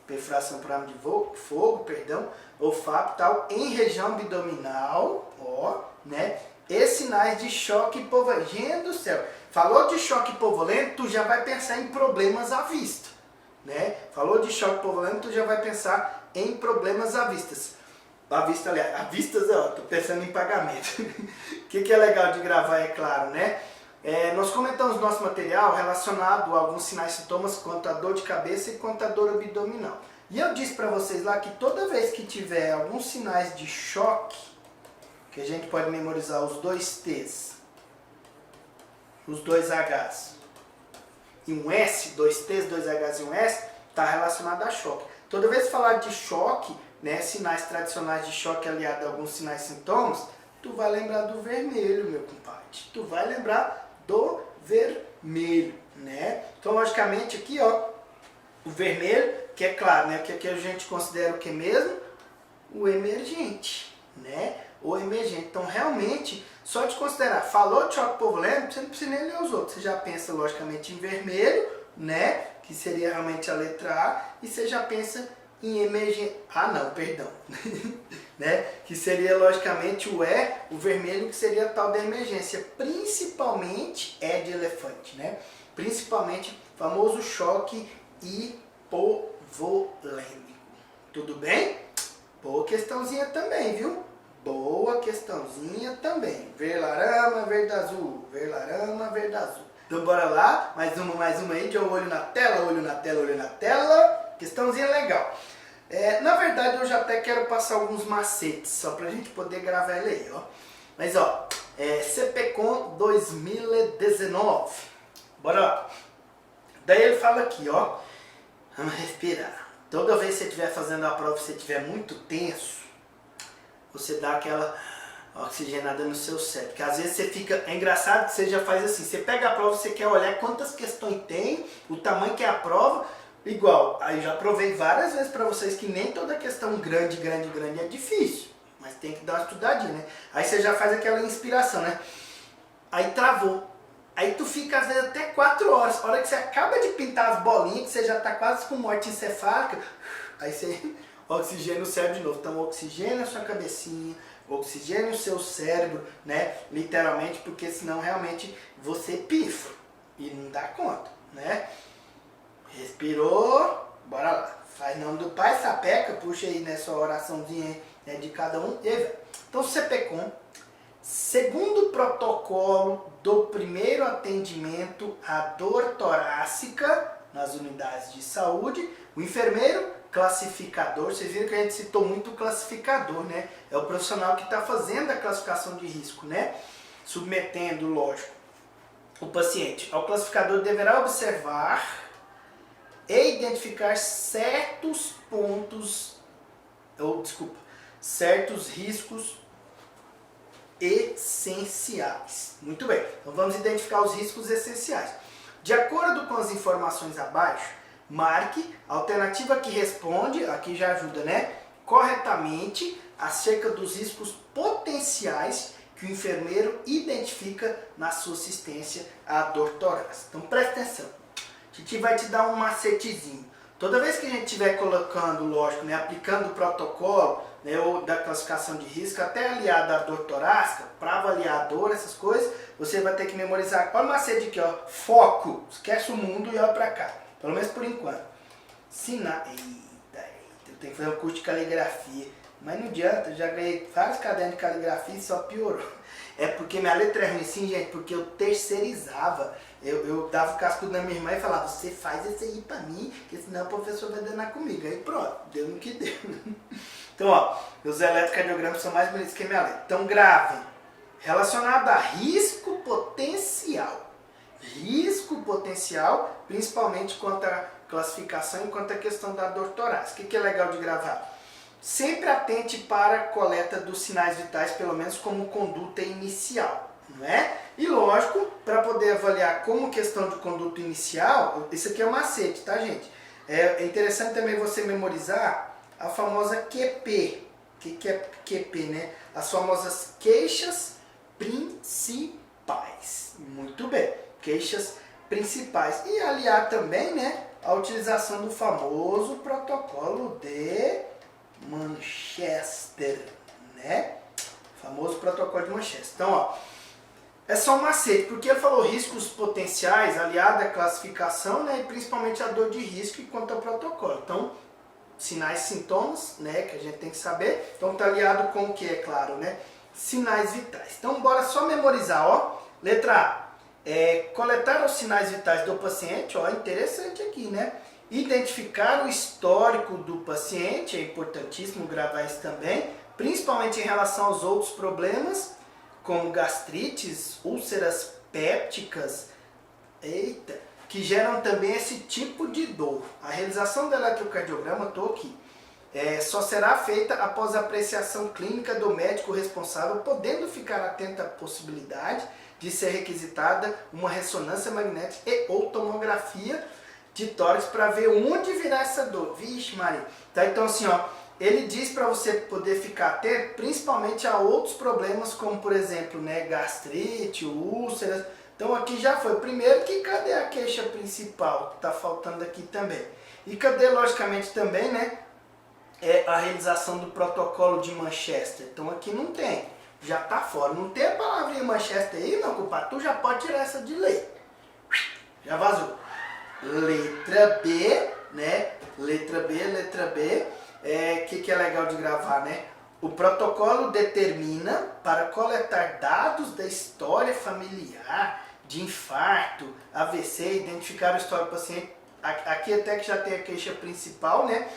perfuração por arma de fogo, perdão, olfato e tal, em região abdominal, ó, né? E sinais de choque hipovolêmico. Gente do céu, falou de choque hipovolêmico, tu já vai pensar em problemas à vista, né? Falou de choque hipovolêmico, tu já vai pensar em problemas à vista. Aliás, à vista, ó, tô pensando em pagamento. O que é legal de gravar, é claro, né? Nós comentamos no nosso material relacionado a alguns sinais e sintomas quanto a dor de cabeça e quanto a dor abdominal. E eu disse para vocês lá que toda vez que tiver alguns sinais de choque, que a gente pode memorizar os 2 T's, os 2 H's e um S, 2 T's, 2 H's e um S, está relacionado a choque. Toda vez que falar de choque, né, sinais tradicionais de choque aliado a alguns sinais e sintomas, tu vai lembrar do vermelho, meu compadre. Tu vai lembrar do vermelho, né? Então, logicamente, aqui, ó, o vermelho, que é claro, né, que aqui a gente considera o que mesmo? O emergente, né? O emergente. Então, realmente, só de considerar, falou de choque hipovolêmico, você não precisa nem ler os outros. Você já pensa, logicamente, em vermelho, né? Que seria realmente a letra A, e você já pensa em emergente. Ah, não, perdão. Né? Que seria, logicamente, o vermelho, que seria a tal da emergência. Principalmente de elefante, né? Principalmente, famoso choque hipovolêmico. Tudo bem? Boa questãozinha também, viu? Boa questãozinha também. Verlarama, verde azul. Verlarama, verde azul. Então bora lá, mais uma aí, de olho na tela, olho na tela, olho na tela. Questãozinha legal. Na verdade, eu já até quero passar alguns macetes, só pra gente poder gravar ele aí, ó. Mas, ó, CPCON 2019. Bora lá. Daí ele fala aqui, ó. Vamos respirar. Toda vez que você estiver fazendo a prova e você estiver muito tenso, você dá aquela oxigenada no seu cérebro. Porque às vezes você fica... É engraçado que você já faz assim. Você pega a prova, você quer olhar quantas questões tem, o tamanho que é a prova... Igual, aí já provei várias vezes para vocês que nem toda questão grande é difícil. Mas tem que dar uma estudadinha, né? Aí você já faz aquela inspiração, né? Aí travou. Aí tu fica às vezes até 4 horas. A hora que você acaba de pintar as bolinhas, que você já tá quase com morte encefálica, aí você oxigena o cérebro de novo. Então oxigena a sua cabecinha, oxigena o seu cérebro, né? Literalmente, porque senão realmente você pifa e não dá conta, né? Respirou, bora lá. Faz em nome do Pai, sapeca, puxa aí nessa oraçãozinha, né, de cada um. Então, CPCON, segundo o protocolo do primeiro atendimento à dor torácica nas unidades de saúde, o enfermeiro classificador, vocês viram que a gente citou muito o classificador, né? É o profissional que está fazendo a classificação de risco, né? Submetendo, lógico, o paciente ao classificador, deverá observar e identificar certos certos riscos essenciais. Muito bem, então vamos identificar os riscos essenciais. De acordo com as informações abaixo, marque a alternativa que responde, aqui já ajuda, né? Corretamente acerca dos riscos potenciais que o enfermeiro identifica na sua assistência à dor torácica. Então presta atenção. A gente vai te dar um macetezinho. Toda vez que a gente estiver colocando, lógico, né, aplicando o protocolo, né, ou da classificação de risco, até aliado à dor torácica, para avaliar a dor, essas coisas, você vai ter que memorizar. Olha o macete aqui, ó. Foco. Esquece o mundo e olha para cá. Pelo menos por enquanto. Eita, eu tenho que fazer um curso de caligrafia. Mas não adianta, eu já ganhei vários cadernos de caligrafia e só piorou. É porque minha letra é ruim, sim, gente, porque eu terceirizava. Eu dava o cascudo na minha irmã e falava, você faz esse aí pra mim, porque senão o professor vai danar comigo. Aí pronto, deu no que deu. Então, ó, os eletrocardiogramas são mais bonitos que a minha letra. Então, gravem. Relacionado a risco potencial. Risco potencial, principalmente quanto à classificação e quanto à questão da dor torácica. O que é legal de gravar? Sempre atente para a coleta dos sinais vitais, pelo menos como conduta inicial, não é? E lógico, para poder avaliar como questão de conduta inicial, isso aqui é um macete, tá, gente? É interessante também você memorizar a famosa QP. O que é QP, né? As famosas queixas principais. Muito bem, queixas principais. E aliar também, né, a utilização do famoso protocolo de Manchester, né? Famoso protocolo de Manchester. Então, ó, é só um macete, porque ele falou riscos potenciais aliado à classificação, né? E principalmente a dor de risco quanto ao protocolo. Então, sinais e sintomas, né? Que a gente tem que saber. Então, tá aliado com o que, é claro, né? Sinais vitais. Então, bora só memorizar, ó. Letra A. Coletar os sinais vitais do paciente, ó, interessante aqui, né? Identificar o histórico do paciente, é importantíssimo gravar isso também, principalmente em relação aos outros problemas, como gastrites, úlceras pépticas, que geram também esse tipo de dor. A realização do eletrocardiograma, estou aqui, só será feita após a apreciação clínica do médico responsável, podendo ficar atento à possibilidade de ser requisitada uma ressonância magnética e ou tomografia de tórax para ver onde virá essa dor. Vixe, Maria. Tá, então assim, ó, ele diz para você poder ficar atento principalmente a outros problemas, como por exemplo, né, gastrite, úlceras. Então aqui já foi. Primeiro que cadê a queixa principal? Que tá faltando aqui também. E cadê, logicamente, também, né, a realização do protocolo de Manchester? Então aqui não tem. Já tá fora. Não tem a palavrinha Manchester aí, não, culpado. Tu já pode tirar essa de lei. Já vazou. Letra B, né? Letra B. Que é legal de gravar, né? O protocolo determina para coletar dados da história familiar, de infarto, AVC, identificar o histórico do paciente. Aqui até que já tem a queixa principal, né?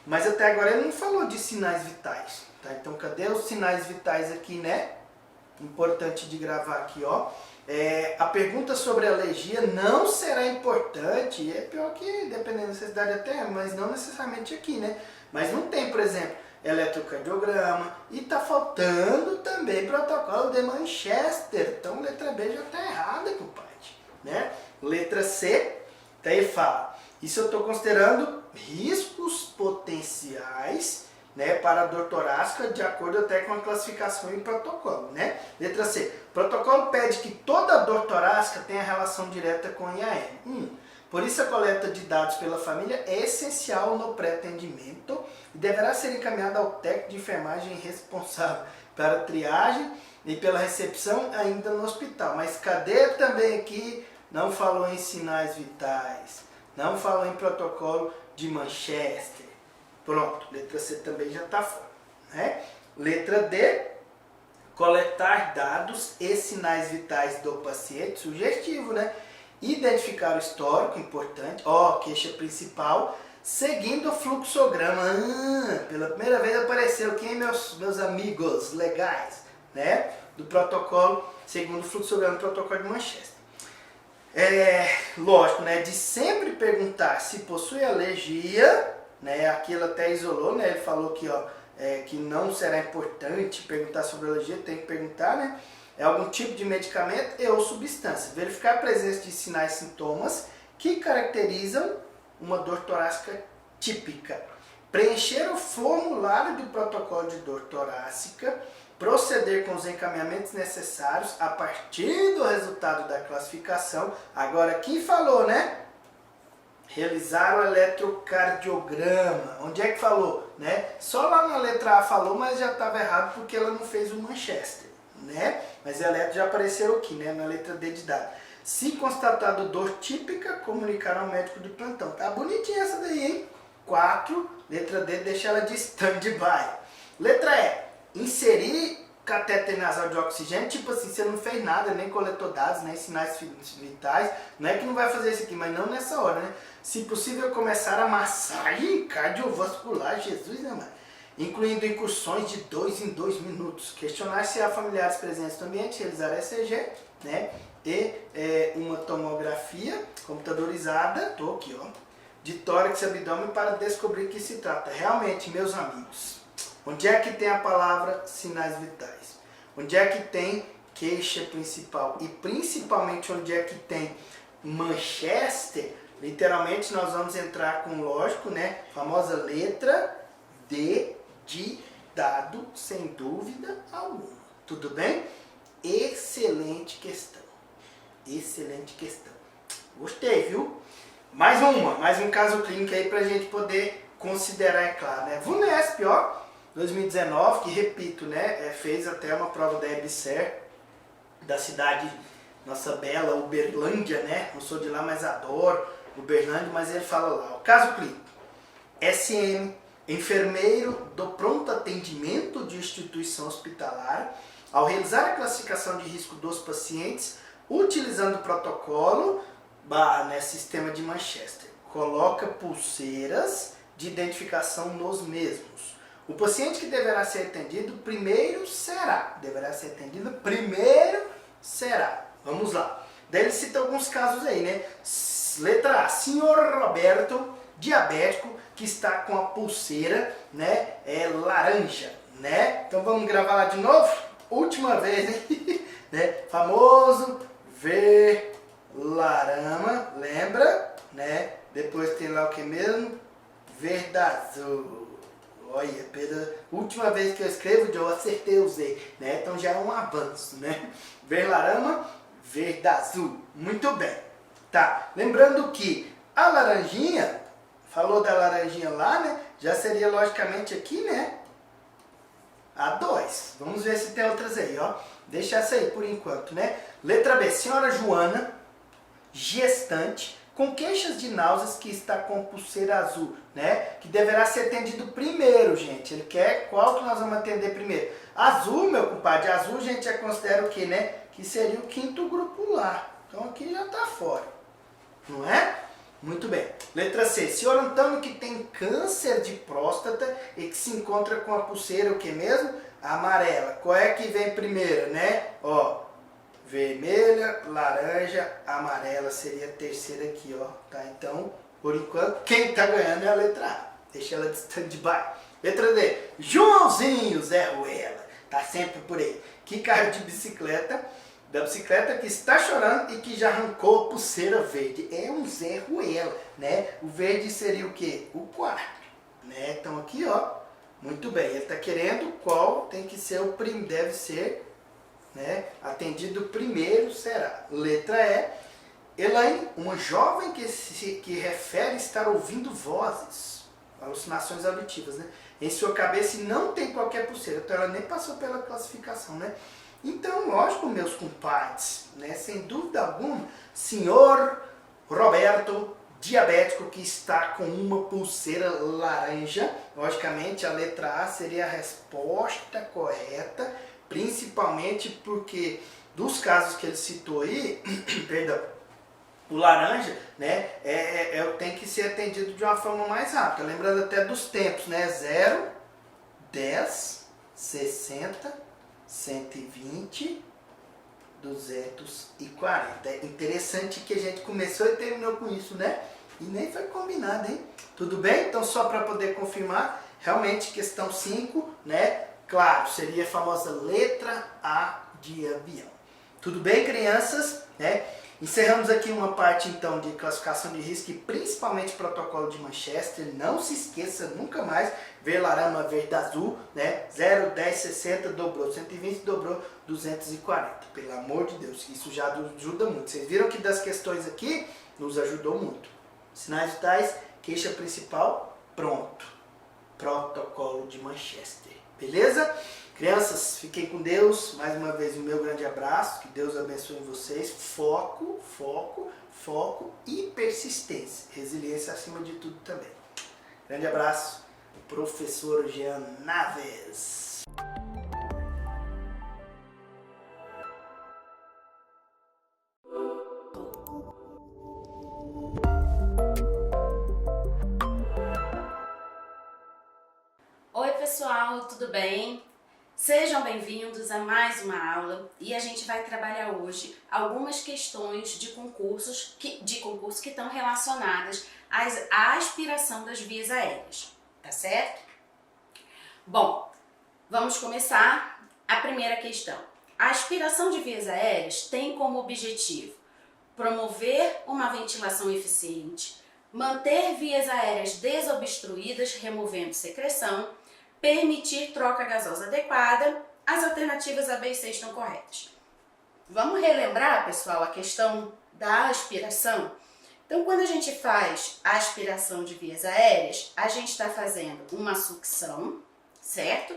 Mas até agora ele não falou de sinais vitais. Tá? Então, cadê os sinais vitais aqui, né? Importante de gravar aqui, ó. A pergunta sobre alergia não será importante. É pior que, dependendo da necessidade até, mas não necessariamente aqui, né? Mas não tem, por exemplo, eletrocardiograma. E tá faltando também protocolo de Manchester. Então, letra B já tá errada, compadre. Né? Letra C, daí fala. Isso eu estou considerando riscos potenciais, né, para a dor torácica, de acordo até com a classificação e protocolo, né? Letra C. O protocolo pede que toda dor torácica tenha relação direta com IAM. Por isso, a coleta de dados pela família é essencial no pré-atendimento e deverá ser encaminhada ao técnico de enfermagem responsável pela triagem e pela recepção ainda no hospital. Mas cadê também aqui? Não falou em sinais vitais, não falou em protocolo de Manchester. Pronto, letra C também já está fora. Né? Letra D, coletar dados e sinais vitais do paciente, sugestivo, né? Identificar o histórico, importante, queixa principal, seguindo o fluxograma. Pela primeira vez apareceu quem, meus amigos legais, né? Do protocolo, segundo o fluxograma do protocolo de Manchester. Lógico, né? De sempre perguntar se possui alergia, né? Aqui ele até isolou, né? Ele falou que, que não será importante perguntar sobre alergia, tem que perguntar, né? É algum tipo de medicamento e ou substância. Verificar a presença de sinais e sintomas que caracterizam uma dor torácica típica. Preencher o formulário do protocolo de dor torácica. Proceder com os encaminhamentos necessários a partir do resultado da classificação. Agora, quem falou, né? Realizar o eletrocardiograma. Onde é que falou? Né? Só lá na letra A falou, mas já estava errado porque ela não fez o Manchester. Né? Mas a letra já apareceu aqui, né? Na letra D de dado. Se constatado dor típica, comunicar ao médico de plantão. Tá bonitinha essa daí, hein? 4, letra D, deixa ela de stand-by. Letra E, inserir catéter nasal de oxigênio, tipo assim, você não fez nada, nem coletou dados, nem sinais vitais, não é que não vai fazer isso aqui, mas não nessa hora, né? Se possível, começar a massagem cardiovascular, Jesus, né, mano? Incluindo incursões de 2 em 2 minutos. Questionar se há familiares presentes no ambiente, realizar ECG, né? E uma tomografia computadorizada, tô aqui, ó, de tórax e abdômen para descobrir o que se trata. Realmente, meus amigos, onde é que tem a palavra sinais vitais? Onde é que tem queixa principal? E principalmente onde é que tem Manchester? Literalmente nós vamos entrar com, lógico, né? Famosa letra D de dado, sem dúvida alguma. Tudo bem? Excelente questão. Excelente questão. Gostei, viu? Mais um caso clínico aí pra gente poder considerar, é claro, né? VUNESP, ó, 2019, que repito, né, fez até uma prova da EBSER, da cidade, nossa bela Uberlândia, né? Não sou de lá, mas adoro Uberlândia, mas ele fala lá, o caso clínico, SM, enfermeiro do pronto atendimento de instituição hospitalar, ao realizar a classificação de risco dos pacientes, utilizando o protocolo, sistema de Manchester, coloca pulseiras de identificação nos mesmos. O paciente que deverá ser atendido primeiro será. Vamos lá. Daí ele cita alguns casos aí, né? Letra A, senhor Roberto, diabético, que está com a pulseira, né? Laranja, né? Então vamos gravar lá de novo? Última vez, hein? Né? Famoso Verlarama, lembra? Né? Depois tem lá o que mesmo? Verdazul. Olha, pela última vez que eu escrevo, eu acertei o Z, né? Então já é um avanço, né? Verlarama, Verdazul. Muito bem. Tá, lembrando que a laranjinha, falou da laranjinha lá, né? Já seria logicamente aqui, né? A 2. Vamos ver se tem outras aí, ó. Deixa essa aí por enquanto, né? Letra B, senhora Joana, gestante, com queixas de náuseas, que está com pulseira azul, né? Que deverá ser atendido primeiro, gente. Ele quer qual que nós vamos atender primeiro? Azul, meu compadre. Azul, gente, já considera o que, né? Que seria o 5º grupo lá. Então aqui já está fora. Não é? Muito bem. Letra C. Senhor Antônio, que tem câncer de próstata e que se encontra com a pulseira, o que mesmo? Amarela. Qual é que vem primeiro, né? Ó. Vermelha, laranja, amarela seria a terceira aqui, ó. Tá? Então, por enquanto, quem tá ganhando é a letra A. Deixa ela de stand-by. Letra D. Joãozinho Zé Ruela. Tá sempre por aí. Que caiu de bicicleta. Da bicicleta, que está chorando e que já arrancou a pulseira verde. É um Zé Ruela, né? O verde seria o quê? O 4. Né? Então aqui, ó. Muito bem. Ele tá querendo qual tem que ser o primeiro. Deve ser... né? Atendido primeiro será. Letra E. Elaine, uma jovem que refere estar ouvindo vozes, alucinações auditivas, né? Em sua cabeça e não tem qualquer pulseira. Então ela nem passou pela classificação, né? Então, lógico, meus compadres, né? Sem dúvida alguma, senhor Roberto, diabético, que está com uma pulseira laranja, logicamente a letra A seria a resposta correta, principalmente porque dos casos que ele citou aí, perdão, o laranja, né, tem que ser atendido de uma forma mais rápida, lembrando até dos tempos, né, 0, 10, 60, 120, 240. É interessante que a gente começou e terminou com isso, né? E nem foi combinado, hein? Tudo bem? Então, só para poder confirmar, realmente, questão 5, né? Claro, seria a famosa letra A de avião. Tudo bem, crianças? Né? Encerramos aqui uma parte, então, de classificação de risco e principalmente protocolo de Manchester. Não se esqueça nunca mais, Verlarama, Verdazul, né? 0, 10, 60, dobrou 120, dobrou 240. Pelo amor de Deus, isso já ajuda muito. Vocês viram que das questões aqui, nos ajudou muito. Sinais vitais, queixa principal, pronto. Protocolo de Manchester. Beleza? Crianças, fiquem com Deus. Mais uma vez, o meu grande abraço. Que Deus abençoe vocês. Foco, foco, foco e persistência. Resiliência acima de tudo também. Grande abraço. Professor Jean Naves. Oi pessoal, tudo bem? Sejam bem-vindos a mais uma aula e a gente vai trabalhar hoje algumas questões de concurso que estão relacionadas à aspiração das vias aéreas, tá certo? Bom, vamos começar a primeira questão. A aspiração de vias aéreas tem como objetivo promover uma ventilação eficiente, manter vias aéreas desobstruídas, removendo secreção, permitir troca gasosa adequada. As alternativas A, B e C estão corretas. Vamos relembrar, pessoal, a questão da aspiração? Então, quando a gente faz a aspiração de vias aéreas, a gente está fazendo uma sucção, certo?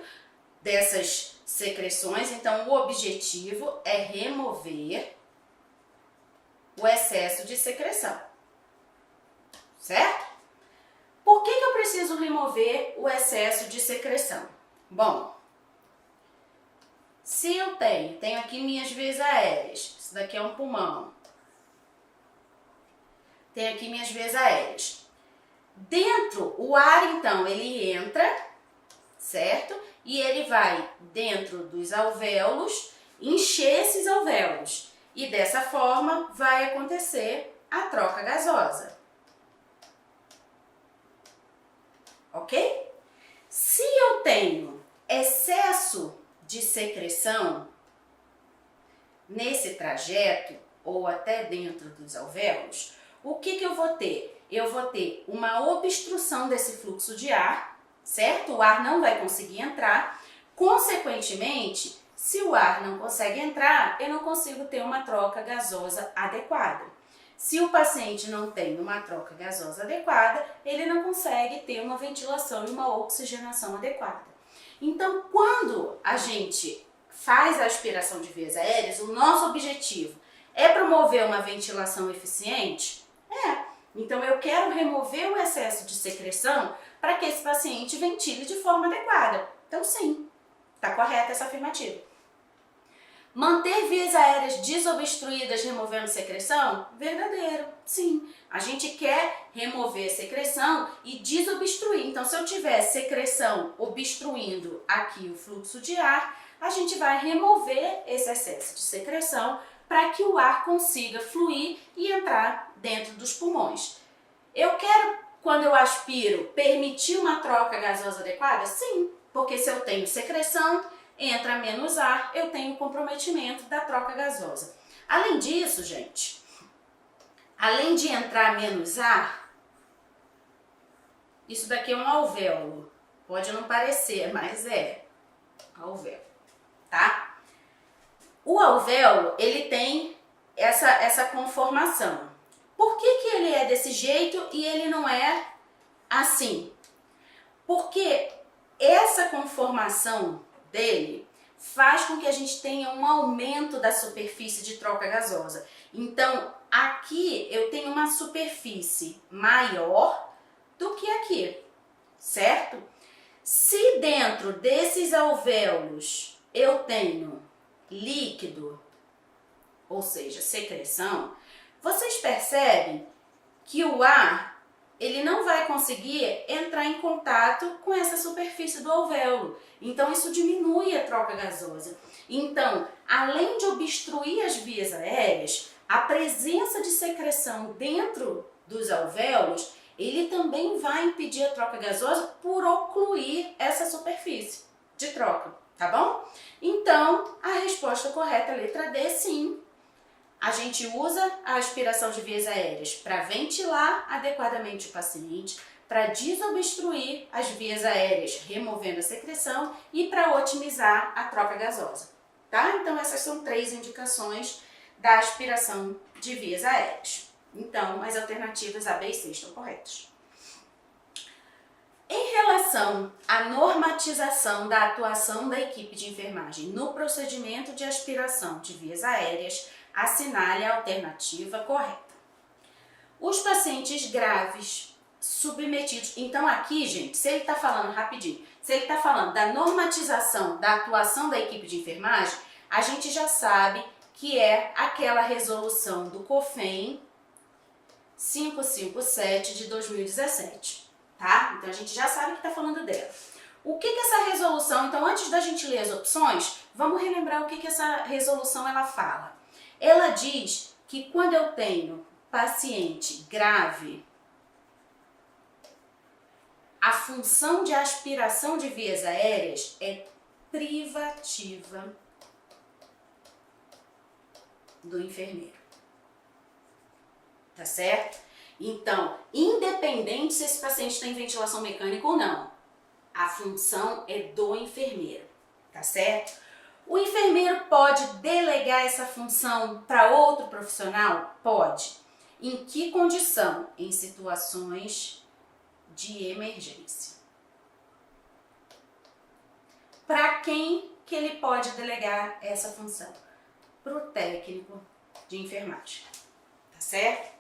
Dessas secreções. Então, o objetivo é remover o excesso de secreção, certo? Por que eu preciso remover o excesso de secreção? Bom, se eu tenho aqui minhas vias aéreas, isso daqui é um pulmão, tenho aqui minhas vias aéreas. Dentro, o ar então, ele entra, certo? E ele vai dentro dos alvéolos, encher esses alvéolos. E dessa forma vai acontecer a troca gasosa. Ok? Se eu tenho excesso de secreção nesse trajeto, ou até dentro dos alvéolos, o que eu vou ter? Eu vou ter uma obstrução desse fluxo de ar, certo? O ar não vai conseguir entrar. Consequentemente, se o ar não consegue entrar, eu não consigo ter uma troca gasosa adequada. Se o paciente não tem uma troca gasosa adequada, ele não consegue ter uma ventilação e uma oxigenação adequada. Então, quando a gente faz a aspiração de vias aéreas, o nosso objetivo é promover uma ventilação eficiente? Então eu quero remover o excesso de secreção para que esse paciente ventile de forma adequada. Então sim, está correta essa afirmativa. Manter vias aéreas desobstruídas removendo secreção? Verdadeiro, sim. A gente quer remover secreção e desobstruir. Então se eu tiver secreção obstruindo aqui o fluxo de ar, a gente vai remover esse excesso de secreção para que o ar consiga fluir e entrar dentro dos pulmões. Eu quero, quando eu aspiro, permitir uma troca gasosa adequada? Sim, porque se eu tenho secreção, entra menos ar, eu tenho comprometimento da troca gasosa. Além disso, gente, além de entrar menos ar, isso daqui é um alvéolo. Pode não parecer, mas é alvéolo, tá? O alvéolo, ele tem essa conformação. Por que ele é desse jeito e ele não é assim? Porque essa conformação dele faz com que a gente tenha um aumento da superfície de troca gasosa. Então, aqui eu tenho uma superfície maior do que aqui, certo? Se dentro desses alvéolos eu tenho líquido, ou seja, secreção, vocês percebem que o ar ele não vai conseguir entrar em contato com essa superfície do alvéolo. Então isso diminui a troca gasosa. Então, além de obstruir as vias aéreas, a presença de secreção dentro dos alvéolos, ele também vai impedir a troca gasosa por ocluir essa superfície de troca, tá bom? Então, a resposta correta, letra D, sim. A gente usa a aspiração de vias aéreas para ventilar adequadamente o paciente, para desobstruir as vias aéreas, removendo a secreção e para otimizar a troca gasosa, tá? Então essas são 3 indicações da aspiração de vias aéreas. Então as alternativas A, B e C estão corretas. Em relação à normatização da atuação da equipe de enfermagem no procedimento de aspiração de vias aéreas, assinale a alternativa correta. Os pacientes graves submetidos... Então aqui, gente, se ele está falando rapidinho, se ele está falando da normatização da atuação da equipe de enfermagem, a gente já sabe que é aquela resolução do COFEN 557 de 2017, tá? Então a gente já sabe que está falando dela. O que essa resolução... Então antes da gente ler as opções, vamos relembrar o que essa resolução ela fala. Ela diz que quando eu tenho paciente grave, a função de aspiração de vias aéreas é privativa do enfermeiro. Tá certo? Então, independente se esse paciente tem ventilação mecânica ou não, a função é do enfermeiro. Tá certo? O enfermeiro pode delegar essa função para outro profissional? Pode. Em que condição? Em situações de emergência. Para quem que ele pode delegar essa função? Para o técnico de enfermagem, tá certo?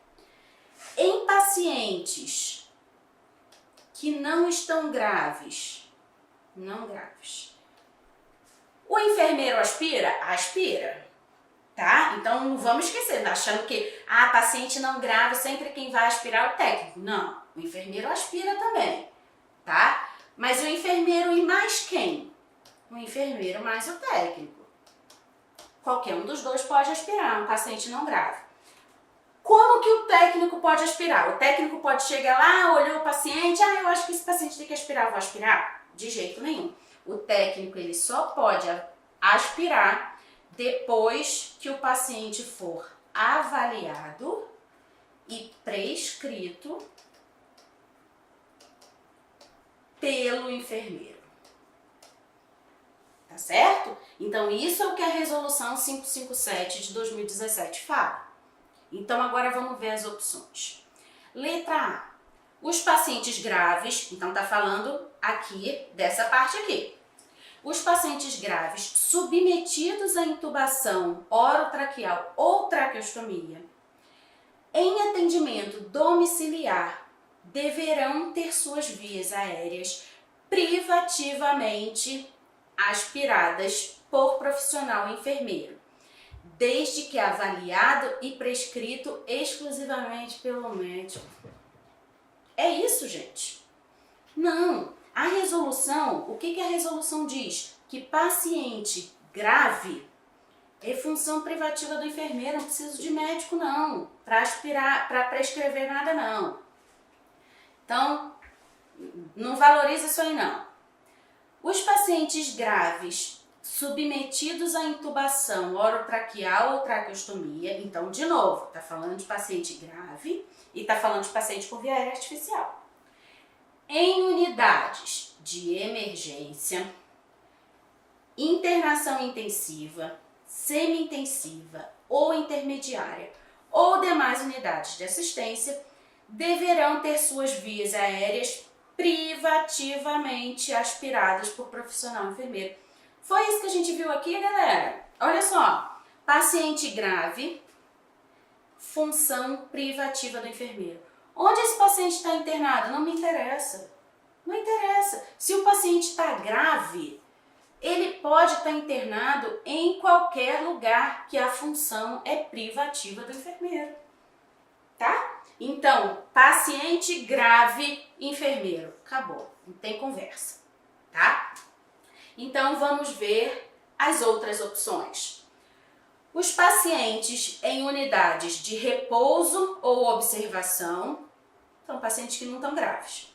Em pacientes que não estão graves, o enfermeiro aspira? Aspira, tá? Então não vamos esquecer, tá achando que paciente não grave, sempre quem vai aspirar é o técnico. Não, o enfermeiro aspira também, tá? Mas o enfermeiro e mais quem? O enfermeiro mais o técnico. Qualquer um dos dois pode aspirar um paciente não grave. Como que o técnico pode aspirar? O técnico pode chegar lá, olhou o paciente, eu acho que esse paciente tem que aspirar, vou aspirar? De jeito nenhum. O técnico ele só pode aspirar depois que o paciente for avaliado e prescrito pelo enfermeiro. Tá certo? Então isso é o que a resolução 557 de 2017 fala. Então agora vamos ver as opções. Letra A. Os pacientes graves, então tá falando aqui dessa parte aqui. Os pacientes graves submetidos à intubação orotraqueal ou traqueostomia em atendimento domiciliar deverão ter suas vias aéreas privativamente aspiradas por profissional enfermeiro, desde que avaliado e prescrito exclusivamente pelo médico. É isso, gente? Não. A resolução, o que a resolução diz? Que paciente grave é função privativa do enfermeiro, não preciso de médico não, para aspirar, para prescrever nada não. Então, não valoriza isso aí não. Os pacientes graves submetidos à intubação orotraqueal ou traqueostomia, então, de novo, está falando de paciente grave e está falando de paciente com via aérea artificial. Em unidades de emergência, internação intensiva, semi-intensiva ou intermediária ou demais unidades de assistência, deverão ter suas vias aéreas privativamente aspiradas por profissional enfermeiro. Foi isso que a gente viu aqui, galera? Olha só, paciente grave, função privativa do enfermeiro. Onde esse paciente está internado? Não me interessa. Não interessa. Se o paciente está grave, ele pode estar internado em qualquer lugar que a função é privativa do enfermeiro. Tá? Então, paciente grave, enfermeiro. Acabou. Não tem conversa. Tá? Então, vamos ver as outras opções. Os pacientes em unidades de repouso ou observação, são pacientes que não estão graves.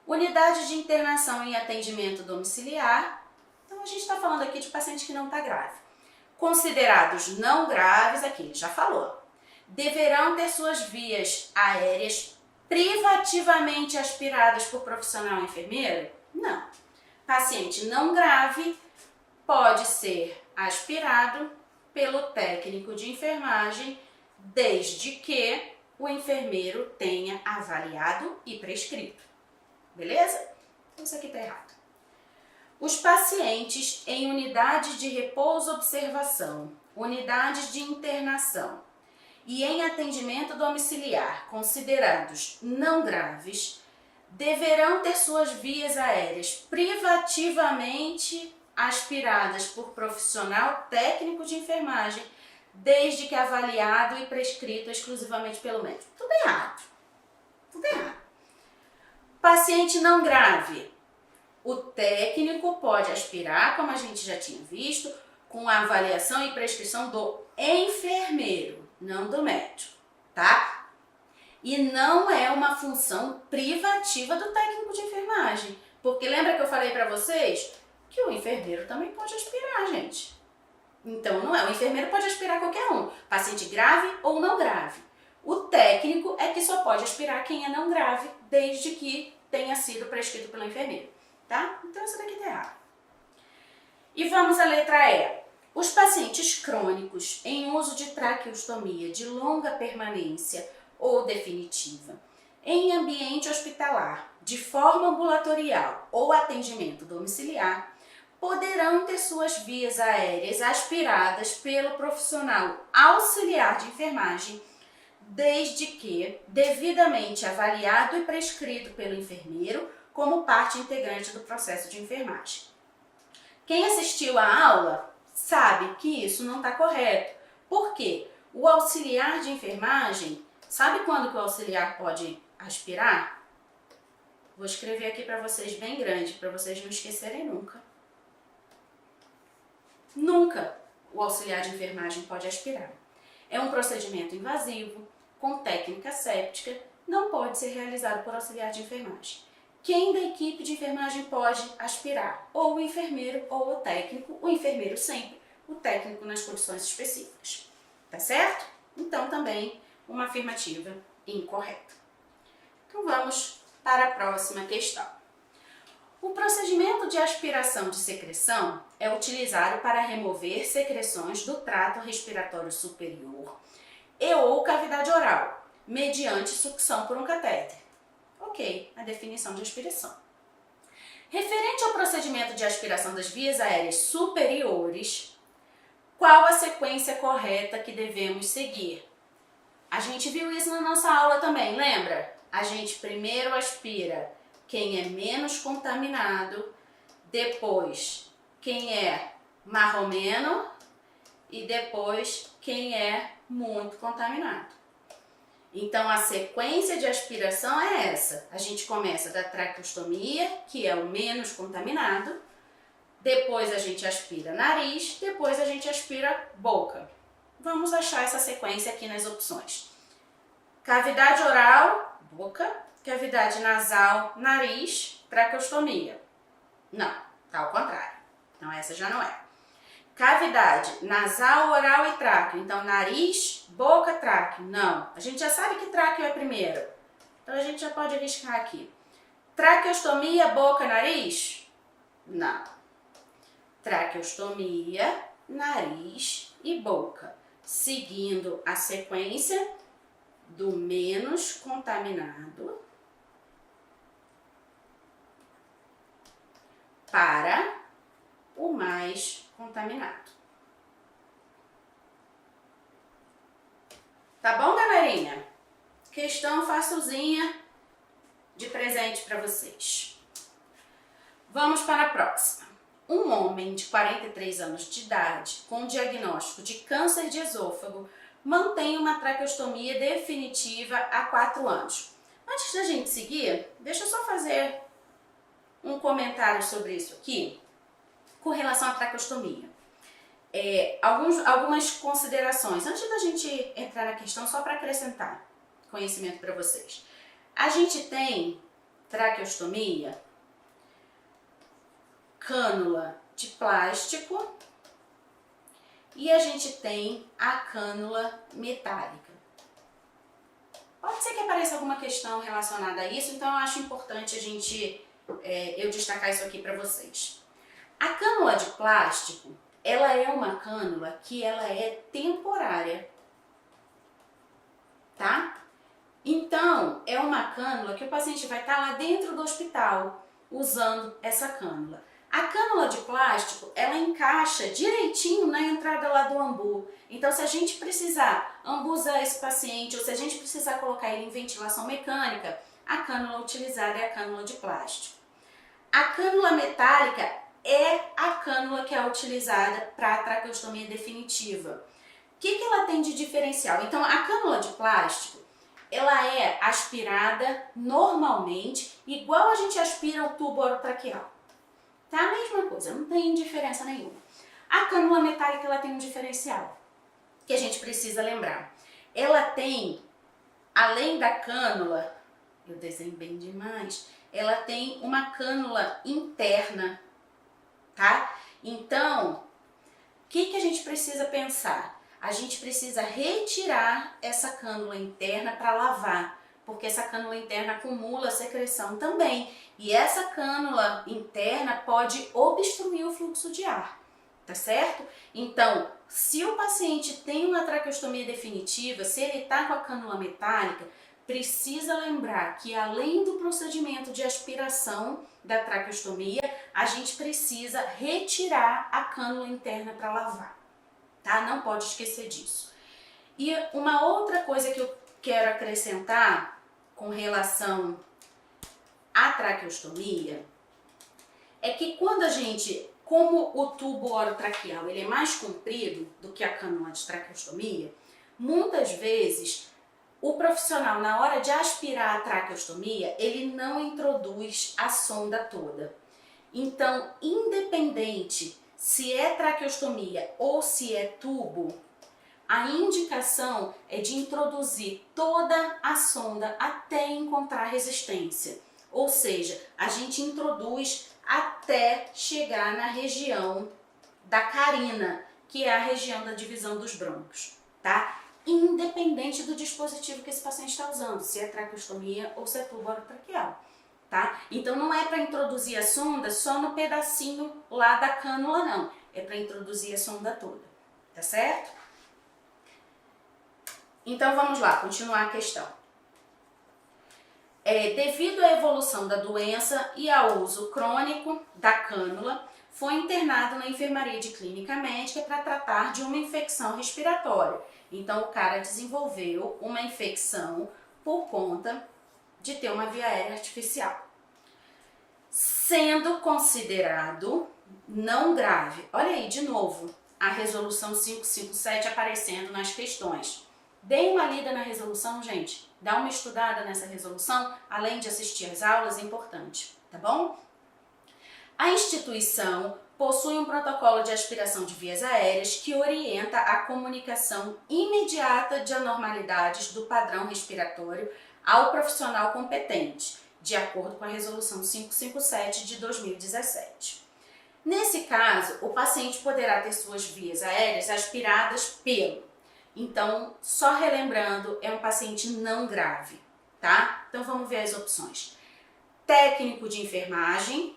Unidade de internação em atendimento domiciliar, então a gente está falando aqui de paciente que não está grave. Considerados não graves, aqui ele já falou, deverão ter suas vias aéreas privativamente aspiradas por profissional enfermeiro? Não. Paciente não grave pode ser aspirado pelo técnico de enfermagem, desde que o enfermeiro tenha avaliado e prescrito. Beleza? Então isso aqui está errado. Os pacientes em unidade de repouso-observação, unidades de internação e em atendimento domiciliar, considerados não graves, deverão ter suas vias aéreas privativamente aspiradas por profissional técnico de enfermagem, desde que avaliado e prescrito exclusivamente pelo médico. Tudo errado. Tudo errado. Paciente não grave. O técnico pode aspirar, como a gente já tinha visto, com a avaliação e prescrição do enfermeiro, não do médico, tá? E não é uma função privativa do técnico de enfermagem. Porque lembra que eu falei pra vocês que o enfermeiro também pode aspirar, gente. Então não é, o enfermeiro pode aspirar qualquer um, paciente grave ou não grave. O técnico é que só pode aspirar quem é não grave, desde que tenha sido prescrito pelo enfermeiro, tá? Então isso daqui tá errado. E vamos à letra E. Os pacientes crônicos em uso de traqueostomia de longa permanência ou definitiva, em ambiente hospitalar, de forma ambulatorial ou atendimento domiciliar, poderão ter suas vias aéreas aspiradas pelo profissional auxiliar de enfermagem, desde que devidamente avaliado e prescrito pelo enfermeiro como parte integrante do processo de enfermagem. Quem assistiu à aula sabe que isso não está correto. Por quê? O auxiliar de enfermagem, sabe quando que o auxiliar pode aspirar? Vou escrever aqui para vocês bem grande, para vocês não esquecerem nunca. Nunca o auxiliar de enfermagem pode aspirar. É um procedimento invasivo, com técnica séptica, não pode ser realizado por auxiliar de enfermagem. Quem da equipe de enfermagem pode aspirar? Ou o enfermeiro ou o técnico, o enfermeiro sempre, o técnico nas condições específicas. Tá certo? Então também uma afirmativa incorreta. Então vamos para a próxima questão. O procedimento de aspiração de secreção é utilizado para remover secreções do trato respiratório superior e ou cavidade oral, mediante sucção por um catéter. Ok, a definição de aspiração. Referente ao procedimento de aspiração das vias aéreas superiores, qual a sequência correta que devemos seguir? A gente viu isso na nossa aula também, lembra? A gente primeiro aspira quem é menos contaminado, depois quem é marromeno e depois quem é muito contaminado. Então a sequência de aspiração é essa. A gente começa da traqueostomia, que é o menos contaminado, depois a gente aspira nariz, depois a gente aspira boca. Vamos achar essa sequência aqui nas opções. Cavidade oral, boca. Cavidade nasal, nariz, traqueostomia. Não, tá ao contrário. Então essa já não é. Cavidade nasal, oral e tráqueo. Então nariz, boca, tráqueo. Não, a gente já sabe que tráqueo é primeiro. Então a gente já pode arriscar aqui. Traqueostomia, boca, nariz? Não. Traqueostomia, nariz e boca. Seguindo a sequência do menos contaminado para o mais contaminado. Tá bom, galerinha? Questão facilzinha de presente para vocês. Vamos para a próxima. Um homem de 43 anos de idade com diagnóstico de câncer de esôfago mantém uma traqueostomia definitiva há 4 anos. Antes da gente seguir, deixa eu só fazer um comentário sobre isso aqui, com relação à traqueostomia. Algumas considerações, antes da gente entrar na questão, só para acrescentar conhecimento para vocês. A gente tem traqueostomia, cânula de plástico e a gente tem a cânula metálica. Pode ser que apareça alguma questão relacionada a isso, então eu acho importante eu destacar isso aqui para vocês. A cânula de plástico, ela é uma cânula que ela é temporária, tá? Então, é uma cânula que o paciente vai estar lá dentro do hospital usando essa cânula. A cânula de plástico, ela encaixa direitinho na entrada lá do ambu. Então, se a gente precisar ambusar esse paciente ou se a gente precisar colocar ele em ventilação mecânica, a cânula utilizada é a cânula de plástico. A cânula metálica é a cânula que é utilizada para a traqueostomia definitiva. O que ela tem de diferencial? Então, a cânula de plástico, ela é aspirada normalmente, igual a gente aspira o tubo orotraqueal. Tá a mesma coisa, não tem diferença nenhuma. A cânula metálica, ela tem um diferencial que a gente precisa lembrar. Ela tem, além da cânula, eu desenho bem demais, ela tem uma cânula interna, tá? Então, o que a gente precisa pensar? A gente precisa retirar essa cânula interna para lavar, porque essa cânula interna acumula secreção também. E essa cânula interna pode obstruir o fluxo de ar, tá certo? Então, se o paciente tem uma traqueostomia definitiva, se ele está com a cânula metálica, precisa lembrar que além do procedimento de aspiração da traqueostomia, a gente precisa retirar a cânula interna para lavar, tá? Não pode esquecer disso. E uma outra coisa que eu quero acrescentar com relação à traqueostomia é que quando a gente, como o tubo orotraqueal ele é mais comprido do que a cânula de traqueostomia, muitas vezes o profissional, na hora de aspirar a traqueostomia, ele não introduz a sonda toda. Então, independente se é traqueostomia ou se é tubo, a indicação é de introduzir toda a sonda até encontrar resistência. Ou seja, a gente introduz até chegar na região da carina, que é a região da divisão dos brônquios, tá? Independente do dispositivo que esse paciente está usando, se é traqueostomia ou se é tubo orotraqueal, tá? Então não é para introduzir a sonda só no pedacinho lá da cânula, não. É para introduzir a sonda toda, tá certo? Então vamos lá, continuar a questão. Devido à evolução da doença e ao uso crônico da cânula, foi internado na enfermaria de clínica médica para tratar de uma infecção respiratória. Então, o cara desenvolveu uma infecção por conta de ter uma via aérea artificial, sendo considerado não grave. Olha aí, de novo, a resolução 557 aparecendo nas questões. Deem uma lida na resolução, gente. Dá uma estudada nessa resolução, além de assistir às aulas, é importante, tá bom? A instituição possui um protocolo de aspiração de vias aéreas que orienta a comunicação imediata de anormalidades do padrão respiratório ao profissional competente, de acordo com a resolução 557 de 2017. Nesse caso, o paciente poderá ter suas vias aéreas aspiradas pelo. Então, só relembrando, é um paciente não grave, tá? Então vamos ver as opções. Técnico de enfermagem,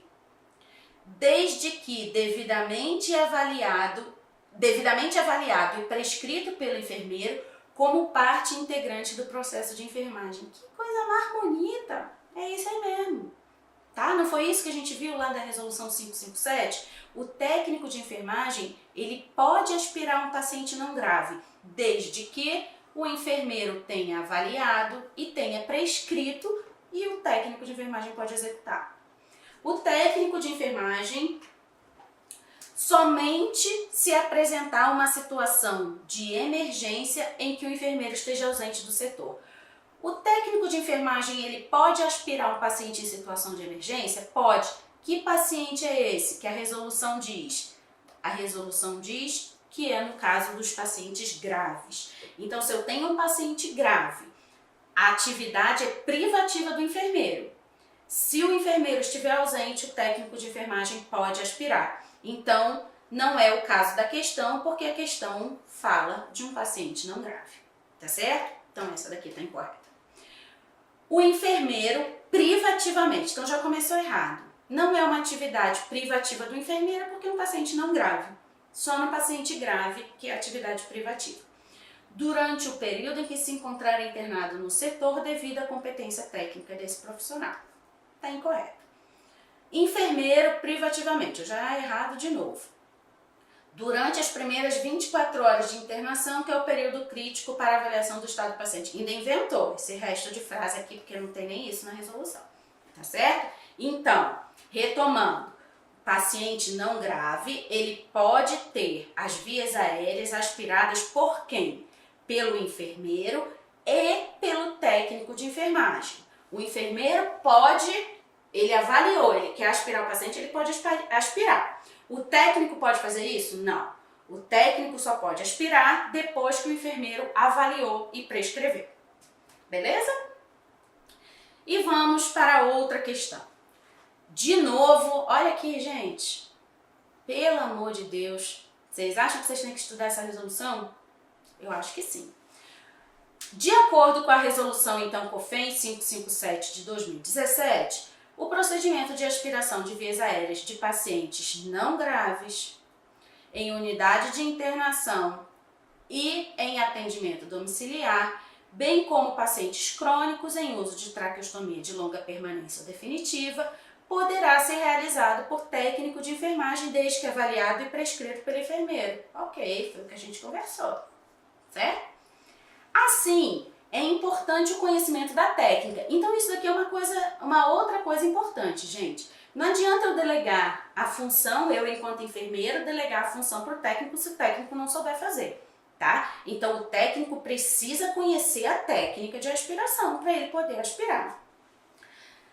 desde que devidamente avaliado e prescrito pelo enfermeiro como parte integrante do processo de enfermagem. Que coisa mais bonita! É isso aí mesmo, tá? Não foi isso que a gente viu lá da resolução 557? O técnico de enfermagem, ele pode aspirar um paciente não grave, desde que o enfermeiro tenha avaliado e tenha prescrito e o técnico de enfermagem pode executar. O técnico de enfermagem, somente se apresentar uma situação de emergência em que o enfermeiro esteja ausente do setor. O técnico de enfermagem, ele pode aspirar um paciente em situação de emergência? Pode. Que paciente é esse que a resolução diz? A resolução diz que é no caso dos pacientes graves. Então, se eu tenho um paciente grave, a atividade é privativa do enfermeiro. Se o enfermeiro estiver ausente, o técnico de enfermagem pode aspirar. Então, não é o caso da questão, porque a questão fala de um paciente não grave, tá certo? Então, essa daqui está incorreta. O enfermeiro privativamente, então já começou errado. Não é uma atividade privativa do enfermeiro, porque é um paciente não grave. Só no paciente grave que é atividade privativa. Durante o período em que se encontrar internado no setor devido à competência técnica desse profissional. Está incorreto. Enfermeiro privativamente, eu já errado de novo. Durante as primeiras 24 horas de internação, que é o período crítico para avaliação do estado do paciente. Ainda inventou esse resto de frase aqui, porque não tem nem isso na resolução. Tá certo? Então, retomando. Paciente não grave, ele pode ter as vias aéreas aspiradas por quem? Pelo enfermeiro e pelo técnico de enfermagem. O enfermeiro pode, ele avaliou, ele quer aspirar o paciente, ele pode aspirar. O técnico pode fazer isso? Não. O técnico só pode aspirar depois que o enfermeiro avaliou e prescreveu. Beleza? E vamos para outra questão. De novo, olha aqui, gente. Pelo amor de Deus. Vocês acham que vocês têm que estudar essa resolução? Eu acho que sim. De acordo com a resolução, então, COFEN 557 de 2017, o procedimento de aspiração de vias aéreas de pacientes não graves em unidade de internação e em atendimento domiciliar, bem como pacientes crônicos em uso de traqueostomia de longa permanência ou definitiva, poderá ser realizado por técnico de enfermagem desde que avaliado e prescrito pelo enfermeiro. Ok, foi o que a gente conversou, certo? Assim, é importante o conhecimento da técnica. Então isso daqui é uma outra coisa importante, gente. Não adianta eu delegar a função, eu enquanto enfermeira, delegar a função para o técnico se o técnico não souber fazer, tá? Então o técnico precisa conhecer a técnica de aspiração para ele poder aspirar,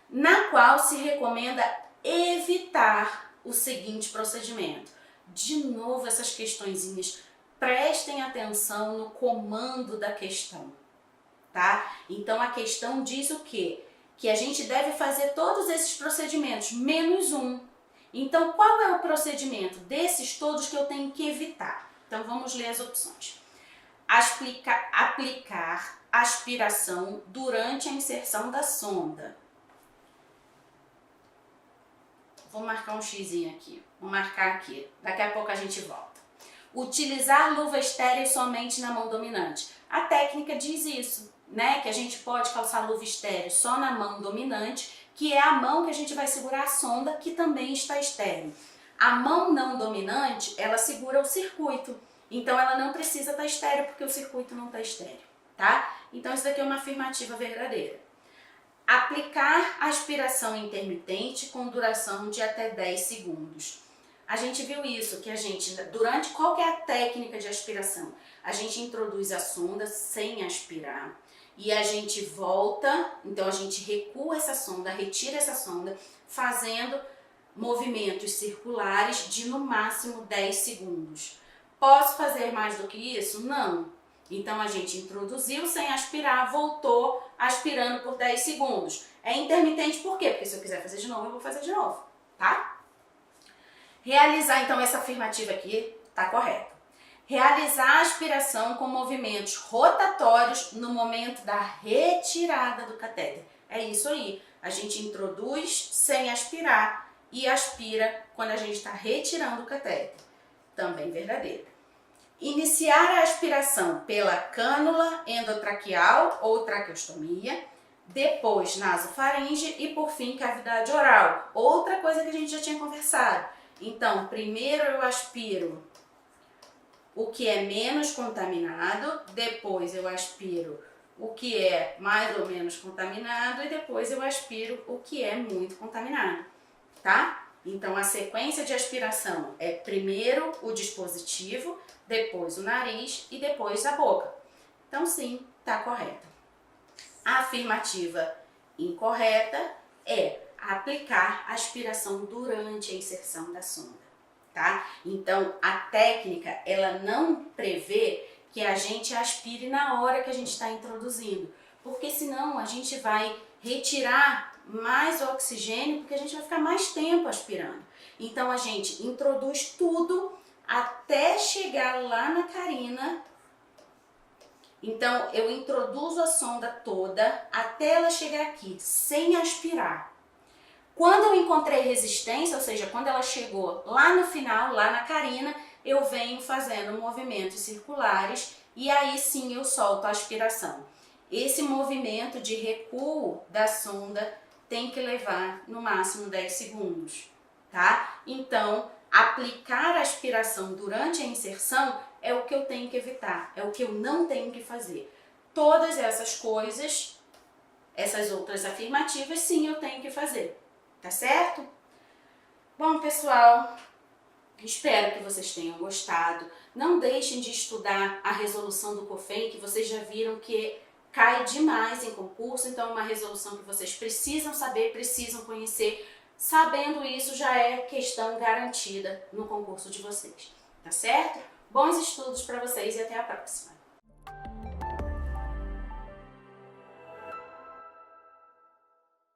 na qual se recomenda evitar o seguinte procedimento. De novo, essas questõezinhas, prestem atenção no comando da questão, tá? Então a questão diz o quê? Que a gente deve fazer todos esses procedimentos, menos um. Então, qual é o procedimento desses todos que eu tenho que evitar? Então, vamos ler as opções. Aplicar aspiração durante a inserção da sonda. Vou marcar um xizinho aqui. Vou marcar aqui. Daqui a pouco a gente volta. Utilizar luva estéril somente na mão dominante. A técnica diz isso, né? Que a gente pode calçar luva estéril só na mão dominante, que é a mão que a gente vai segurar a sonda, que também está estéril. A mão não dominante, ela segura o circuito. Então ela não precisa estar estéril, porque o circuito não está estéril, tá? Então isso daqui é uma afirmativa verdadeira. Aplicar aspiração intermitente com duração de até 10 segundos. A gente viu isso, que a gente, durante qual que é a técnica de aspiração? A gente introduz a sonda sem aspirar e a gente volta, então a gente recua essa sonda, retira essa sonda, fazendo movimentos circulares de no máximo 10 segundos. Posso fazer mais do que isso? Não. Então a gente introduziu sem aspirar, voltou aspirando por 10 segundos. É intermitente por quê? Porque se eu quiser fazer de novo, eu vou fazer de novo, tá? Realizar, então essa afirmativa aqui está correta. Realizar a aspiração com movimentos rotatórios no momento da retirada do catéter. É isso aí. A gente introduz sem aspirar e aspira quando a gente está retirando o catéter. Também verdadeiro. Iniciar a aspiração pela cânula endotraqueal ou traqueostomia, depois nasofaringe e por fim cavidade oral. Outra coisa que a gente já tinha conversado. Então, primeiro eu aspiro o que é menos contaminado, depois eu aspiro o que é mais ou menos contaminado e depois eu aspiro o que é muito contaminado, tá? Então, a sequência de aspiração é primeiro o dispositivo, depois o nariz e depois a boca. Então, sim, tá correta. A afirmativa incorreta é aplicar aspiração durante a inserção da sonda, tá? Então, a técnica, ela não prevê que a gente aspire na hora que a gente está introduzindo, porque senão a gente vai retirar mais oxigênio, porque a gente vai ficar mais tempo aspirando. Então, a gente introduz tudo até chegar lá na carina. Então, eu introduzo a sonda toda até ela chegar aqui, sem aspirar. Quando eu encontrei resistência, ou seja, quando ela chegou lá no final, lá na carina, eu venho fazendo movimentos circulares e aí sim eu solto a aspiração. Esse movimento de recuo da sonda tem que levar no máximo 10 segundos, tá? Então, aplicar a aspiração durante a inserção é o que eu tenho que evitar, é o que eu não tenho que fazer. Todas essas coisas, essas outras afirmativas, sim, eu tenho que fazer. Tá certo? Bom, pessoal, espero que vocês tenham gostado. Não deixem de estudar a resolução do COFEM, que vocês já viram que cai demais em concurso, então é uma resolução que vocês precisam saber, precisam conhecer. Sabendo isso, já é questão garantida no concurso de vocês. Tá certo? Bons estudos para vocês e até a próxima!